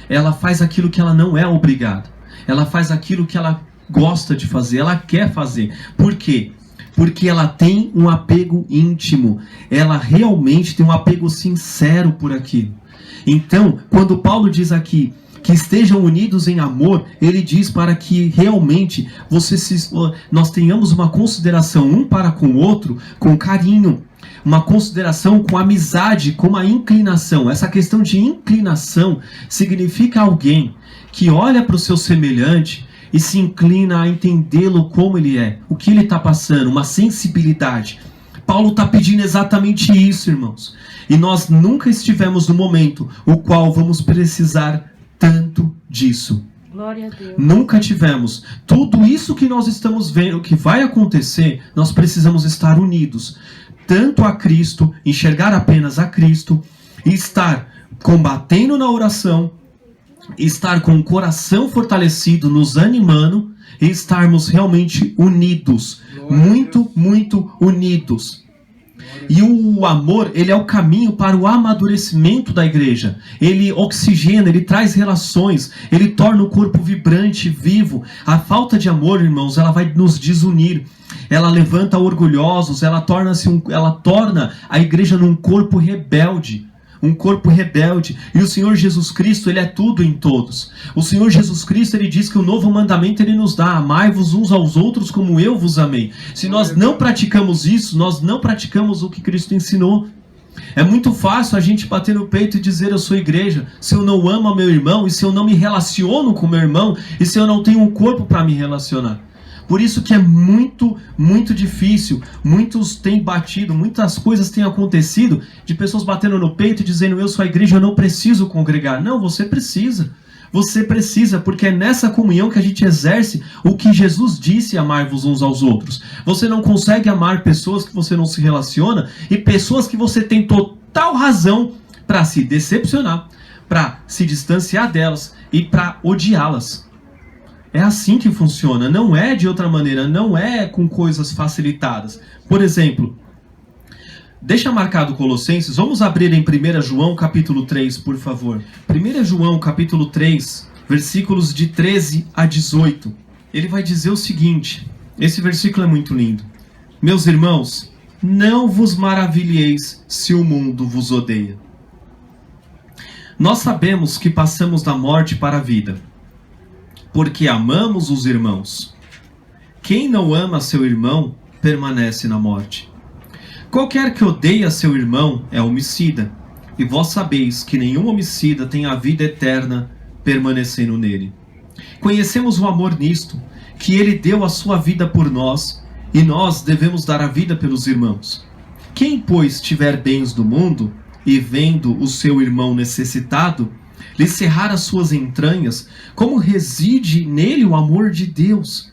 Ela faz aquilo que ela não é obrigada. Ela faz aquilo que ela gosta de fazer, ela quer fazer. Por quê? Porque ela tem um apego íntimo. Ela realmente tem um apego sincero por aquilo. Então, quando Paulo diz aqui que estejam unidos em amor, ele diz para que realmente nós tenhamos uma consideração um para com o outro, com carinho, uma consideração com amizade, com uma inclinação. Essa questão de inclinação significa alguém que olha para o seu semelhante e se inclina a entendê-lo como ele é, o que ele está passando, uma sensibilidade. Paulo está pedindo exatamente isso, irmãos. E nós nunca estivemos no momento o qual vamos precisar tanto disso. Glória a Deus. Nunca tivemos. Tudo isso que nós estamos vendo que vai acontecer, nós precisamos estar unidos. Tanto a Cristo, enxergar apenas a Cristo, e estar combatendo na oração, estar com o coração fortalecido, nos animando, e estarmos realmente unidos. Muito, muito unidos. E o amor, ele é o caminho para o amadurecimento da igreja. Ele oxigena, ele traz relações, ele torna o corpo vibrante, vivo. A falta de amor, irmãos, ela vai nos desunir. Ela levanta orgulhosos, ela torna a igreja num corpo rebelde. um corpo rebelde. E o Senhor Jesus Cristo, Ele é tudo em todos. O Senhor Jesus Cristo, Ele diz que o novo mandamento Ele nos dá: amai-vos uns aos outros como eu vos amei. Se nós não praticamos isso, nós não praticamos o que Cristo ensinou. É muito fácil a gente bater no peito e dizer: eu sou igreja, se eu não amo meu irmão, e se eu não me relaciono com meu irmão, e se eu não tenho um corpo para me relacionar. Por isso que é muito, muito difícil. Muitos têm batido, muitas coisas têm acontecido de pessoas batendo no peito e dizendo: eu sou a igreja, eu não preciso congregar. Não, você precisa. Você precisa, porque é nessa comunhão que a gente exerce o que Jesus disse: amar-vos uns aos outros. Você não consegue amar pessoas que você não se relaciona e pessoas que você tem total razão para se decepcionar, para se distanciar delas e para odiá-las. É assim que funciona, não é de outra maneira, não é com coisas facilitadas. Por exemplo, deixa marcado Colossenses, vamos abrir em 1 João capítulo 3, por favor. 1 João capítulo 3, versículos de 13 a 18. Ele vai dizer o seguinte, esse versículo é muito lindo. Meus irmãos, não vos maravilheis se o mundo vos odeia. Nós sabemos que passamos da morte para a vida, porque amamos os irmãos. Quem não ama seu irmão, permanece na morte. Qualquer que odeia seu irmão é homicida, e vós sabeis que nenhum homicida tem a vida eterna permanecendo nele. Conhecemos o amor nisto, que ele deu a sua vida por nós, e nós devemos dar a vida pelos irmãos. Quem, pois, tiver bens do mundo, e vendo o seu irmão necessitado, lhe cerrar as suas entranhas, como reside nele o amor de Deus?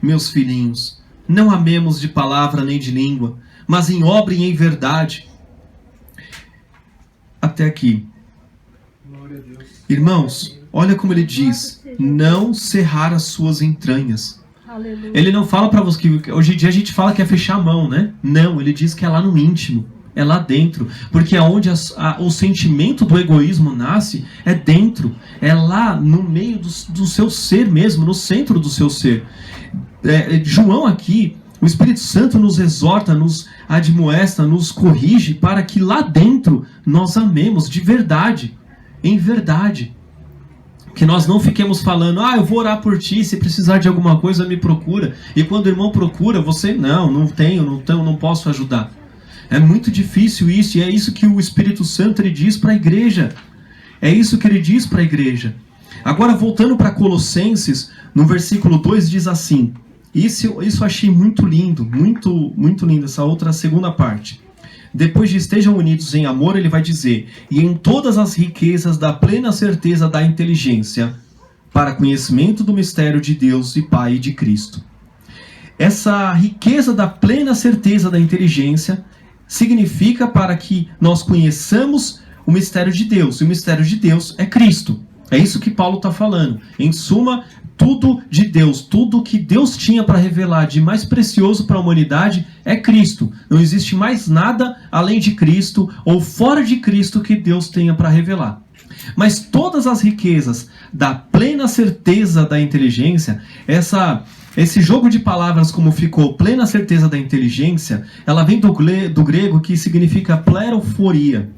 Meus filhinhos, não amemos de palavra nem de língua, mas em obra e em verdade. Até aqui. Irmãos, olha como ele diz: não cerrar as suas entranhas. Ele não fala para você que hoje em dia a gente fala que é fechar a mão, né? Não, ele diz que é lá no íntimo. É lá dentro, porque aonde o sentimento do egoísmo nasce é dentro, é lá no meio do seu ser mesmo, no centro do seu ser. João aqui, o Espírito Santo nos exorta, nos admoesta, nos corrige para que lá dentro nós amemos de verdade, em verdade. Que nós não fiquemos falando: eu vou orar por ti, se precisar de alguma coisa me procura, e quando o irmão procura, você, não posso ajudar. É muito difícil isso, e é isso que o Espírito Santo ele diz para a igreja. É isso que ele diz para a igreja. Agora, voltando para Colossenses, no versículo 2 diz assim, isso eu achei muito lindo, muito lindo, essa outra segunda parte. Depois de estejam unidos em amor, ele vai dizer: e em todas as riquezas da plena certeza da inteligência, para conhecimento do mistério de Deus e Pai de Cristo. Essa riqueza da plena certeza da inteligência significa para que nós conheçamos o mistério de Deus. E o mistério de Deus é Cristo. É isso que Paulo está falando. Em suma, tudo de Deus, tudo que Deus tinha para revelar de mais precioso para a humanidade é Cristo. Não existe mais nada além de Cristo ou fora de Cristo que Deus tenha para revelar. Mas todas as riquezas da plena certeza da inteligência, esse jogo de palavras como ficou plena certeza da inteligência, ela vem do grego que significa pleroforia.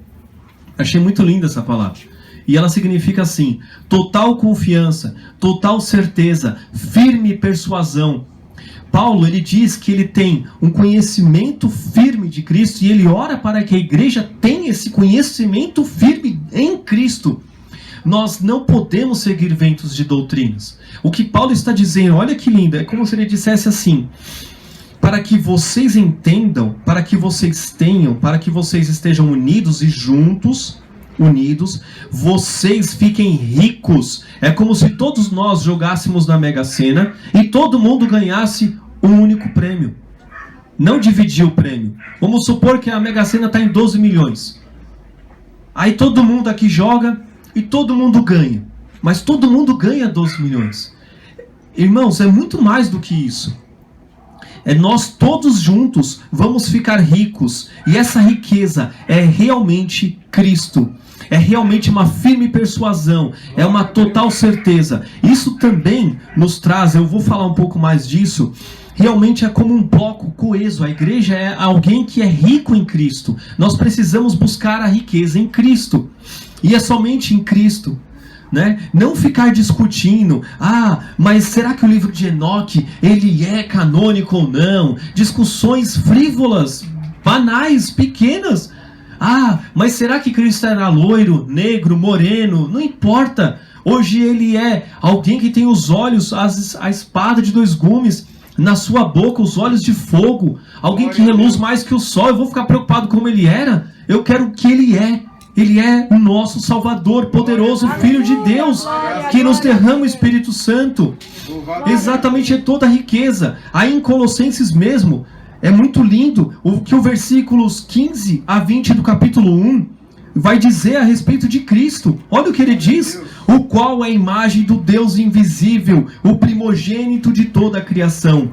Achei muito linda essa palavra. E ela significa assim: total confiança, total certeza, firme persuasão. Paulo, ele diz que ele tem um conhecimento firme de Cristo e ele ora para que a igreja tenha esse conhecimento firme em Cristo. Nós não podemos seguir ventos de doutrinas. O que Paulo está dizendo, olha que lindo, é como se ele dissesse assim: para que vocês entendam, para que vocês tenham, para que vocês estejam unidos e juntos, vocês fiquem ricos. É como se todos nós jogássemos na Mega Sena e todo mundo ganhasse um único prêmio. Não dividir o prêmio. Vamos supor que a Mega Sena está em 12 milhões. Aí todo mundo aqui joga e todo mundo ganha. Mas todo mundo ganha 12 milhões. Irmãos, é muito mais do que isso. Nós todos juntos vamos ficar ricos. E essa riqueza é realmente Cristo. É realmente uma firme persuasão. É uma total certeza. Isso também nos traz, eu vou falar um pouco mais disso, realmente é como um bloco coeso. A igreja é alguém que é rico em Cristo. Nós precisamos buscar a riqueza em Cristo. E é somente em Cristo. Né? Não ficar discutindo, mas será que o livro de Enoque, ele é canônico ou não? Discussões frívolas, banais, pequenas. Mas será que Cristo era loiro, negro, moreno? Não importa. Hoje ele é alguém que tem os olhos, a espada de 2 gumes na sua boca, os olhos de fogo. Alguém que reluz mais que o sol. Eu vou ficar preocupado como ele era? Eu quero o que ele é. Ele é o nosso Salvador, poderoso Filho de Deus, que nos derrama o Espírito Santo. Exatamente, é toda a riqueza. Aí em Colossenses mesmo, é muito lindo o que o versículos 15 a 20 do capítulo 1 vai dizer a respeito de Cristo. Olha o que ele diz: o qual é a imagem do Deus invisível, o primogênito de toda a criação.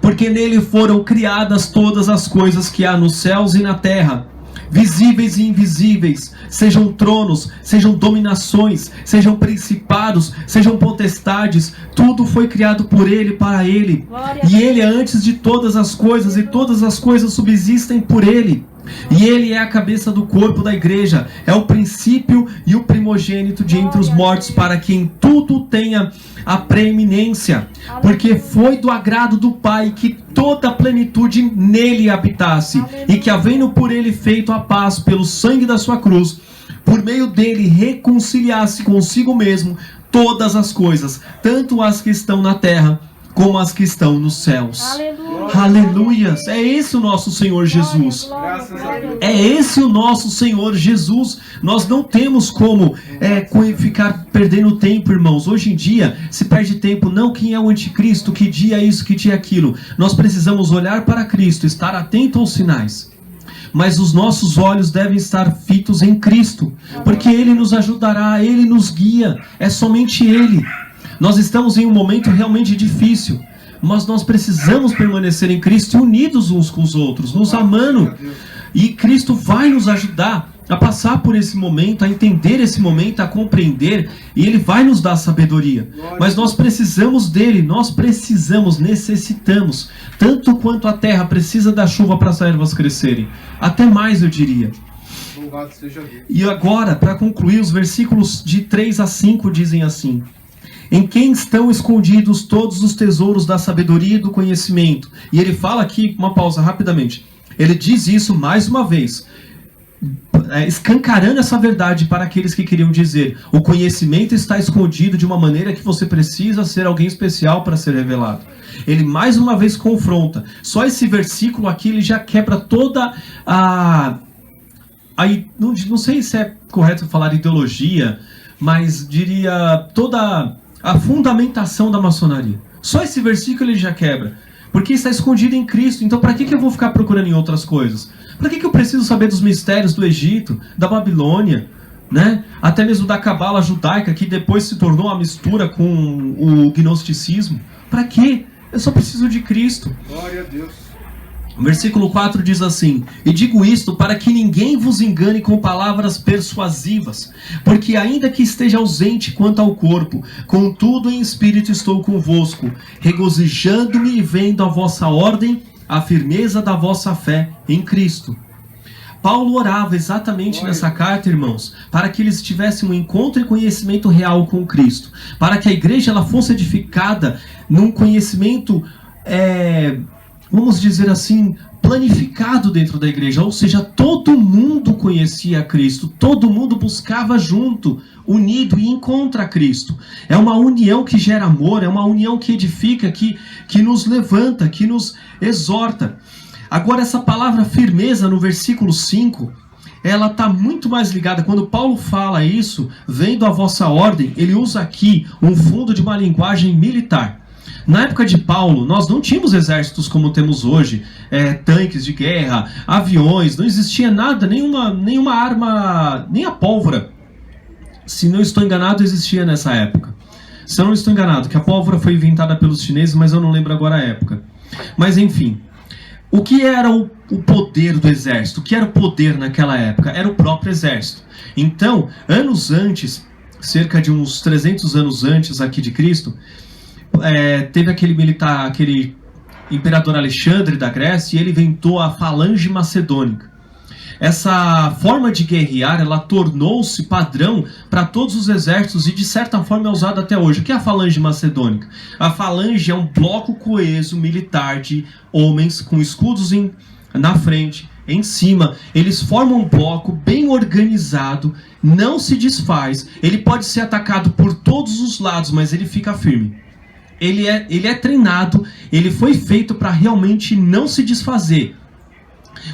Porque nele foram criadas todas as coisas que há nos céus e na terra, visíveis e invisíveis, sejam tronos, sejam dominações, sejam principados, sejam potestades, tudo foi criado por ele, para ele. E ele é antes de todas as coisas, e todas as coisas subsistem por ele. E ele é a cabeça do corpo da igreja, é o princípio e o primogênito de entre os mortos, para que em tudo tenha a preeminência, porque foi do agrado do Pai que toda a plenitude nele habitasse, e que havendo por ele feito a paz pelo sangue da sua cruz, por meio dele reconciliasse consigo mesmo todas as coisas, tanto as que estão na terra como as que estão nos céus. Aleluias! É esse o nosso Senhor Jesus. É esse o nosso Senhor Jesus. Nós não temos como ficar perdendo tempo, irmãos. Hoje em dia se perde tempo. Não, quem é o anticristo? Que dia é isso? Que dia é aquilo? Nós precisamos olhar para Cristo, estar atento aos sinais. Mas os nossos olhos devem estar fitos em Cristo, porque Ele nos ajudará, Ele nos guia. É somente Ele. Nós estamos em um momento realmente difícil, mas nós precisamos permanecer em Cristo, unidos uns com os outros, nos amando. E Cristo vai nos ajudar a passar por esse momento, a entender esse momento, a compreender, e Ele vai nos dar sabedoria. Mas nós precisamos dele, necessitamos, tanto quanto a terra precisa da chuva para as ervas crescerem, até mais eu diria. E agora, para concluir, os versículos de 3 a 5 dizem assim: em quem estão escondidos todos os tesouros da sabedoria e do conhecimento. E ele fala aqui, uma pausa rapidamente, ele diz isso mais uma vez, escancarando essa verdade para aqueles que queriam dizer: o conhecimento está escondido de uma maneira que você precisa ser alguém especial para ser revelado. Ele mais uma vez confronta. Só esse versículo aqui, ele já quebra toda não sei se é correto falar ideologia, mas diria toda a fundamentação da maçonaria. Só esse versículo ele já quebra, porque está escondido em Cristo. Então para que eu vou ficar procurando em outras coisas? Para que eu preciso saber dos mistérios do Egito, da Babilônia, né? Até mesmo da cabala judaica, que depois se tornou uma mistura com o gnosticismo? Para quê? Eu só preciso de Cristo. Glória a Deus. O versículo 4 diz assim: e digo isto para que ninguém vos engane com palavras persuasivas, porque ainda que esteja ausente quanto ao corpo, contudo em espírito estou convosco, regozijando-me e vendo a vossa ordem, a firmeza da vossa fé em Cristo. Paulo orava exatamente nessa carta, irmãos, para que eles tivessem um encontro e conhecimento real com Cristo, para que a igreja ela fosse edificada num conhecimento vamos dizer assim, planificado dentro da igreja. Ou seja, todo mundo conhecia Cristo, todo mundo buscava junto, unido e encontra Cristo. É uma união que gera amor, é uma união que edifica, que nos levanta, que nos exorta. Agora essa palavra firmeza no versículo 5, ela está muito mais ligada. Quando Paulo fala isso, vendo a vossa ordem, ele usa aqui um fundo de uma linguagem militar. Na época de Paulo, nós não tínhamos exércitos como temos hoje, tanques de guerra, aviões, não existia nada, nenhuma arma, nem a pólvora. Se não estou enganado, existia nessa época. Se eu não estou enganado, que a pólvora foi inventada pelos chineses, mas eu não lembro agora a época. Mas enfim, o que era o poder do exército? O que era o poder naquela época? Era o próprio exército. Então, anos antes, cerca de uns 300 anos antes aqui de Cristo, teve aquele militar, aquele imperador Alexandre da Grécia, e ele inventou a falange macedônica. Essa forma de guerrear, ela tornou-se padrão para todos os exércitos e de certa forma é usada até hoje. O que é a falange macedônica? A falange é um bloco coeso militar de homens com escudos na frente, em cima. Eles formam um bloco bem organizado, não se desfaz. Ele pode ser atacado por todos os lados, mas ele fica firme. Ele é treinado, ele foi feito para realmente não se desfazer.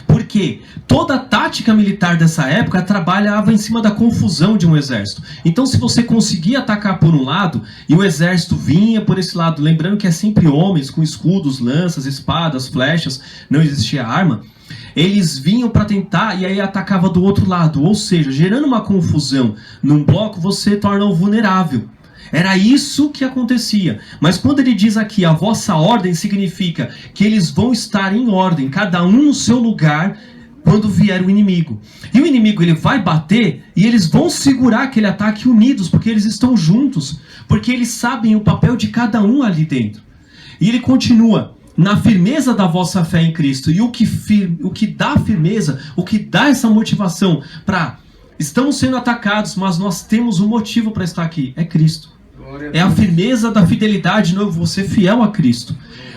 Porque toda a tática militar dessa época trabalhava em cima da confusão de um exército. Então, se você conseguia atacar por um lado e o exército vinha por esse lado, lembrando que é sempre homens com escudos, lanças, espadas, flechas, não existia arma, eles vinham para tentar e aí atacava do outro lado. Ou seja, gerando uma confusão num bloco, você torna-o vulnerável. Era isso que acontecia. Mas quando ele diz aqui, a vossa ordem, significa que eles vão estar em ordem, cada um no seu lugar, quando vier o inimigo. E o inimigo ele vai bater e eles vão segurar aquele ataque unidos, porque eles estão juntos, porque eles sabem o papel de cada um ali dentro. E ele continua, na firmeza da vossa fé em Cristo. E o que dá firmeza, o que dá essa motivação para... Estamos sendo atacados, mas nós temos um motivo para estar aqui, é Cristo. É a firmeza da fidelidade, não você fiel a Cristo.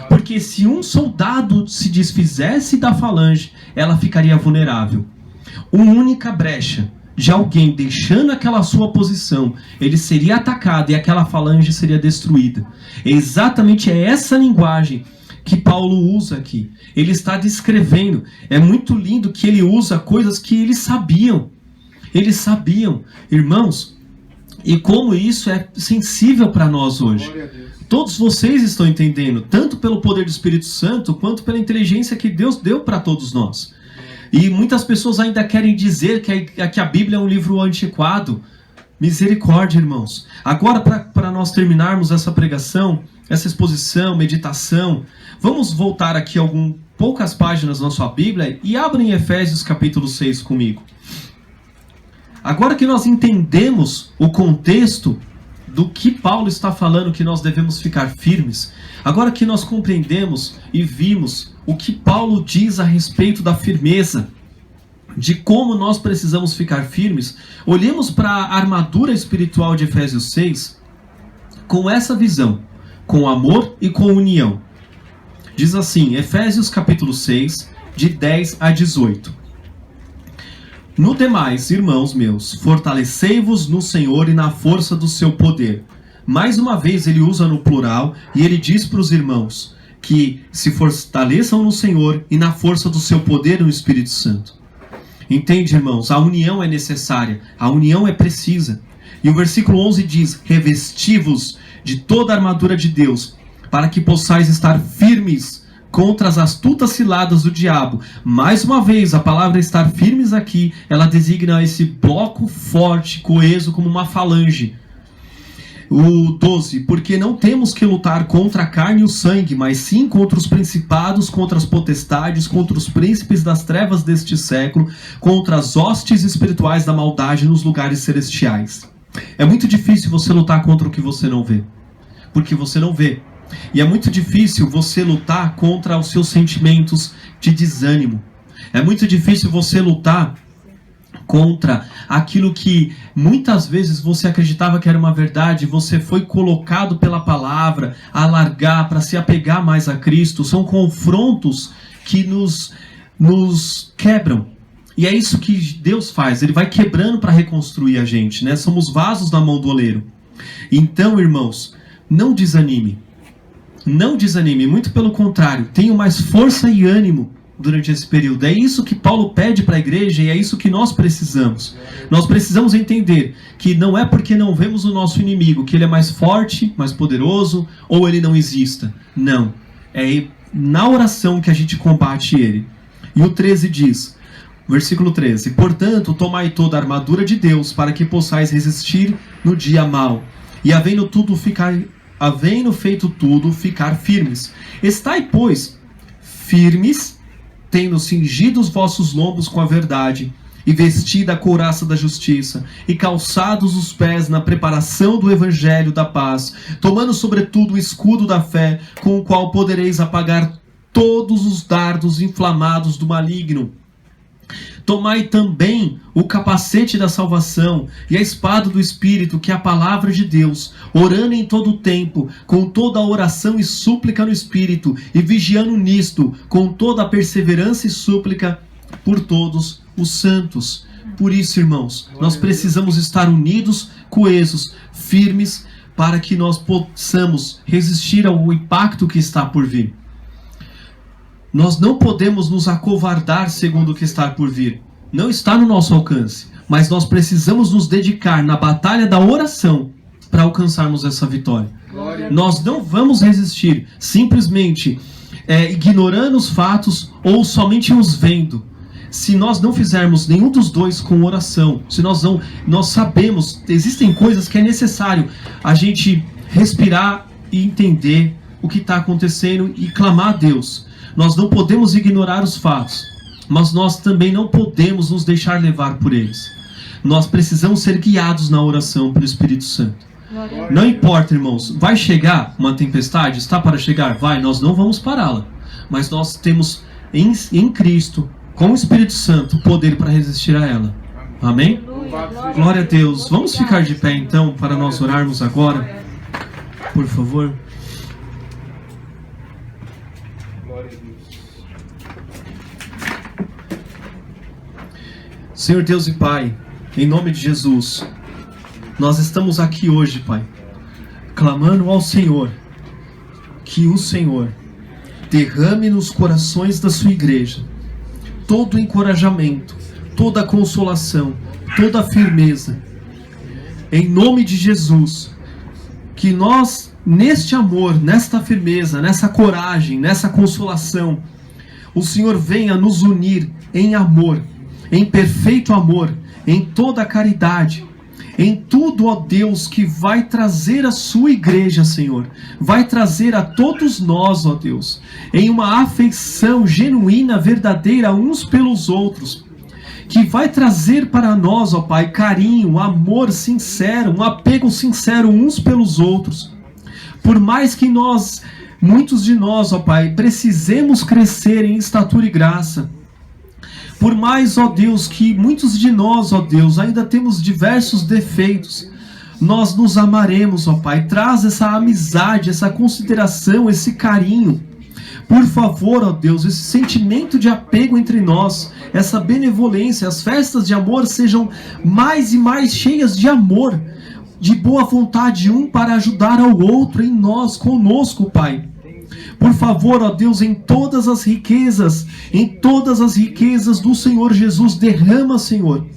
Porque se um soldado se desfizesse da falange, ela ficaria vulnerável. Uma única brecha de alguém deixando aquela sua posição, ele seria atacado e aquela falange seria destruída. Exatamente essa linguagem que Paulo usa aqui. Ele está descrevendo. É muito lindo que ele usa coisas que eles sabiam. Eles sabiam, irmãos, e como isso é sensível para nós hoje. Todos vocês estão entendendo, tanto pelo poder do Espírito Santo, quanto pela inteligência que Deus deu para todos nós. E muitas pessoas ainda querem dizer que a Bíblia é um livro antiquado. Misericórdia, irmãos. Agora, para nós terminarmos essa pregação, essa exposição, meditação, vamos voltar aqui poucas páginas na sua Bíblia e abrem Efésios capítulo 6 comigo. Agora que nós entendemos o contexto do que Paulo está falando, que nós devemos ficar firmes, agora que nós compreendemos e vimos o que Paulo diz a respeito da firmeza, de como nós precisamos ficar firmes, olhemos para a armadura espiritual de Efésios 6 com essa visão, com amor e com união. Diz assim, Efésios capítulo 6, de 10 a 18. No demais, irmãos meus, fortalecei-vos no Senhor e na força do seu poder. Mais uma vez ele usa no plural e ele diz para os irmãos que se fortaleçam no Senhor e na força do seu poder no Espírito Santo. Entende, irmãos? A união é necessária, a união é precisa. E o versículo 11 diz, revesti-vos de toda a armadura de Deus, para que possais estar firmes contra as astutas ciladas do diabo. Mais uma vez, a palavra estar firmes aqui, ela designa esse bloco forte, coeso, como uma falange. O 12, porque não temos que lutar contra a carne e o sangue, mas sim contra os principados, contra as potestades, contra os príncipes das trevas deste século, contra as hostes espirituais da maldade nos lugares celestiais. É muito difícil você lutar contra o que você não vê, porque você não vê. E é muito difícil você lutar contra os seus sentimentos de desânimo. É muito difícil você lutar contra aquilo que muitas vezes você acreditava que era uma verdade, você foi colocado pela palavra a largar, para se apegar mais a Cristo. São confrontos que nos quebram. E é isso que Deus faz, Ele vai quebrando para reconstruir a gente, né? Somos vasos na mão do oleiro. Então, irmãos, não desanime. Não desanime, muito pelo contrário, tenha mais força e ânimo durante esse período. É isso que Paulo pede para a igreja e é isso que nós precisamos. Nós precisamos entender que não é porque não vemos o nosso inimigo que ele é mais forte, mais poderoso, ou ele não exista. Não. É na oração que a gente combate ele. E o 13 diz, versículo 13, portanto, tomai toda a armadura de Deus para que possais resistir no dia mau. E havendo feito tudo, ficar firmes. Estai, pois, firmes, tendo cingido os vossos lombos com a verdade, e vestida a couraça da justiça, e calçados os pés na preparação do evangelho da paz, tomando sobretudo o escudo da fé, com o qual podereis apagar todos os dardos inflamados do maligno. Tomai também o capacete da salvação e a espada do Espírito, que é a palavra de Deus, orando em todo o tempo, com toda a oração e súplica no Espírito, e vigiando nisto, com toda a perseverança e súplica por todos os santos. Por isso, irmãos, nós precisamos estar unidos, coesos, firmes, para que nós possamos resistir ao impacto que está por vir. Nós não podemos nos acovardar segundo o que está por vir. Não está no nosso alcance. Mas nós precisamos nos dedicar na batalha da oração para alcançarmos essa vitória. Nós não vamos resistir simplesmente ignorando os fatos ou somente os vendo. Se nós não fizermos nenhum dos dois com oração, se nós sabemos, existem coisas que é necessário a gente respirar e entender o que está acontecendo e clamar a Deus. Nós não podemos ignorar os fatos, mas nós também não podemos nos deixar levar por eles. Nós precisamos ser guiados na oração pelo Espírito Santo. Não importa, irmãos, vai chegar uma tempestade? Está para chegar? Vai, nós não vamos pará-la. Mas nós temos em Cristo, com o Espírito Santo, poder para resistir a ela. Amém? Glória a Deus. Vamos ficar de pé então para nós orarmos agora, por favor. Senhor Deus e Pai, em nome de Jesus, nós estamos aqui hoje, Pai, clamando ao Senhor, que o Senhor derrame nos corações da sua igreja todo o encorajamento, toda a consolação, toda a firmeza. Em nome de Jesus, que nós, neste amor, nesta firmeza, nessa coragem, nessa consolação, o Senhor venha nos unir em amor, em perfeito amor, em toda a caridade, em tudo, ó Deus, que vai trazer a sua igreja, Senhor, vai trazer a todos nós, ó Deus, em uma afeição genuína, verdadeira, uns pelos outros, que vai trazer para nós, ó Pai, carinho, amor sincero, um apego sincero uns pelos outros. Por mais que muitos de nós, ó Pai, precisemos crescer em estatura e graça, por mais, ó Deus, que muitos de nós, ó Deus, ainda temos diversos defeitos, nós nos amaremos, ó Pai. Traz essa amizade, essa consideração, esse carinho. Por favor, ó Deus, esse sentimento de apego entre nós, essa benevolência, as festas de amor sejam mais e mais cheias de amor, de boa vontade um para ajudar ao outro em nós, conosco, Pai. Por favor, ó Deus, em todas as riquezas do Senhor Jesus, derrama, Senhor,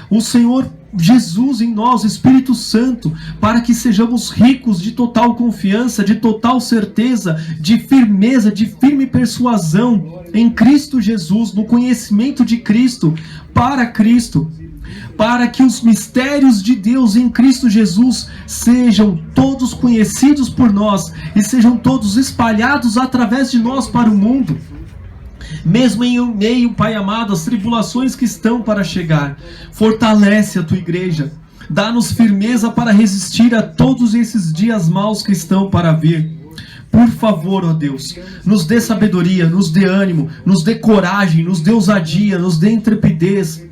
o Senhor Jesus em nós, Espírito Santo, para que sejamos ricos de total confiança, de total certeza, de firmeza, de firme persuasão em Cristo Jesus, no conhecimento de Cristo, para que os mistérios de Deus em Cristo Jesus sejam todos conhecidos por nós e sejam todos espalhados através de nós para o mundo. Mesmo em meio, Pai amado, às tribulações que estão para chegar, fortalece a tua igreja, dá-nos firmeza para resistir a todos esses dias maus que estão para vir. Por favor, ó Deus, nos dê sabedoria, nos dê ânimo, nos dê coragem, nos dê ousadia, nos dê intrepidez.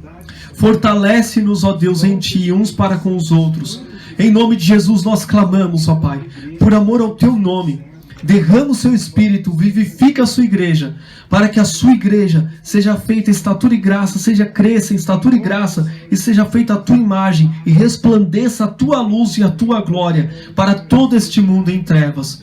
Fortalece-nos, ó Deus, em Ti, uns para com os outros. Em nome de Jesus nós clamamos, ó Pai, por amor ao Teu nome. Derrama o Seu Espírito, vivifica a Sua igreja, para que a Sua igreja seja feita em estatura e graça, cresça em estatura e graça, e seja feita a Tua imagem, e resplandeça a Tua luz e a Tua glória, para todo este mundo em trevas.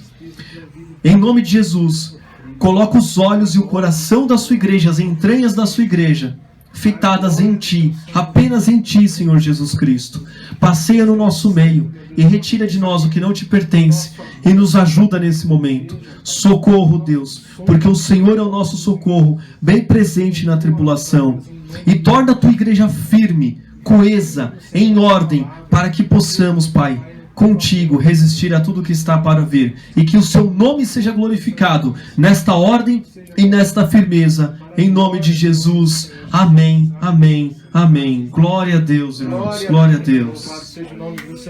Em nome de Jesus, coloca os olhos e o coração da Sua igreja, as entranhas da Sua igreja, fitadas em Ti, apenas em Ti, Senhor Jesus Cristo. Passeia no nosso meio e retira de nós o que não Te pertence e nos ajuda nesse momento. Socorro, Deus, porque o Senhor é o nosso socorro, bem presente na tribulação. E torna a Tua igreja firme, coesa, em ordem, para que possamos, Pai, contigo resistir a tudo que está para vir, e que o Seu nome seja glorificado nesta ordem e nesta firmeza, em nome de Jesus. Amém, amém, amém. Glória a Deus, irmãos. Glória a Deus. Glória a Deus.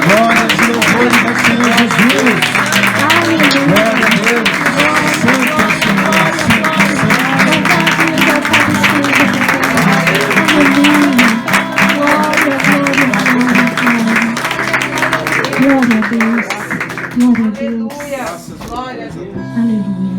Glória a Deus, Senhor Jesus. Glória a Deus. Glória a Deus. Aleluia. Glória a Deus. Aleluia.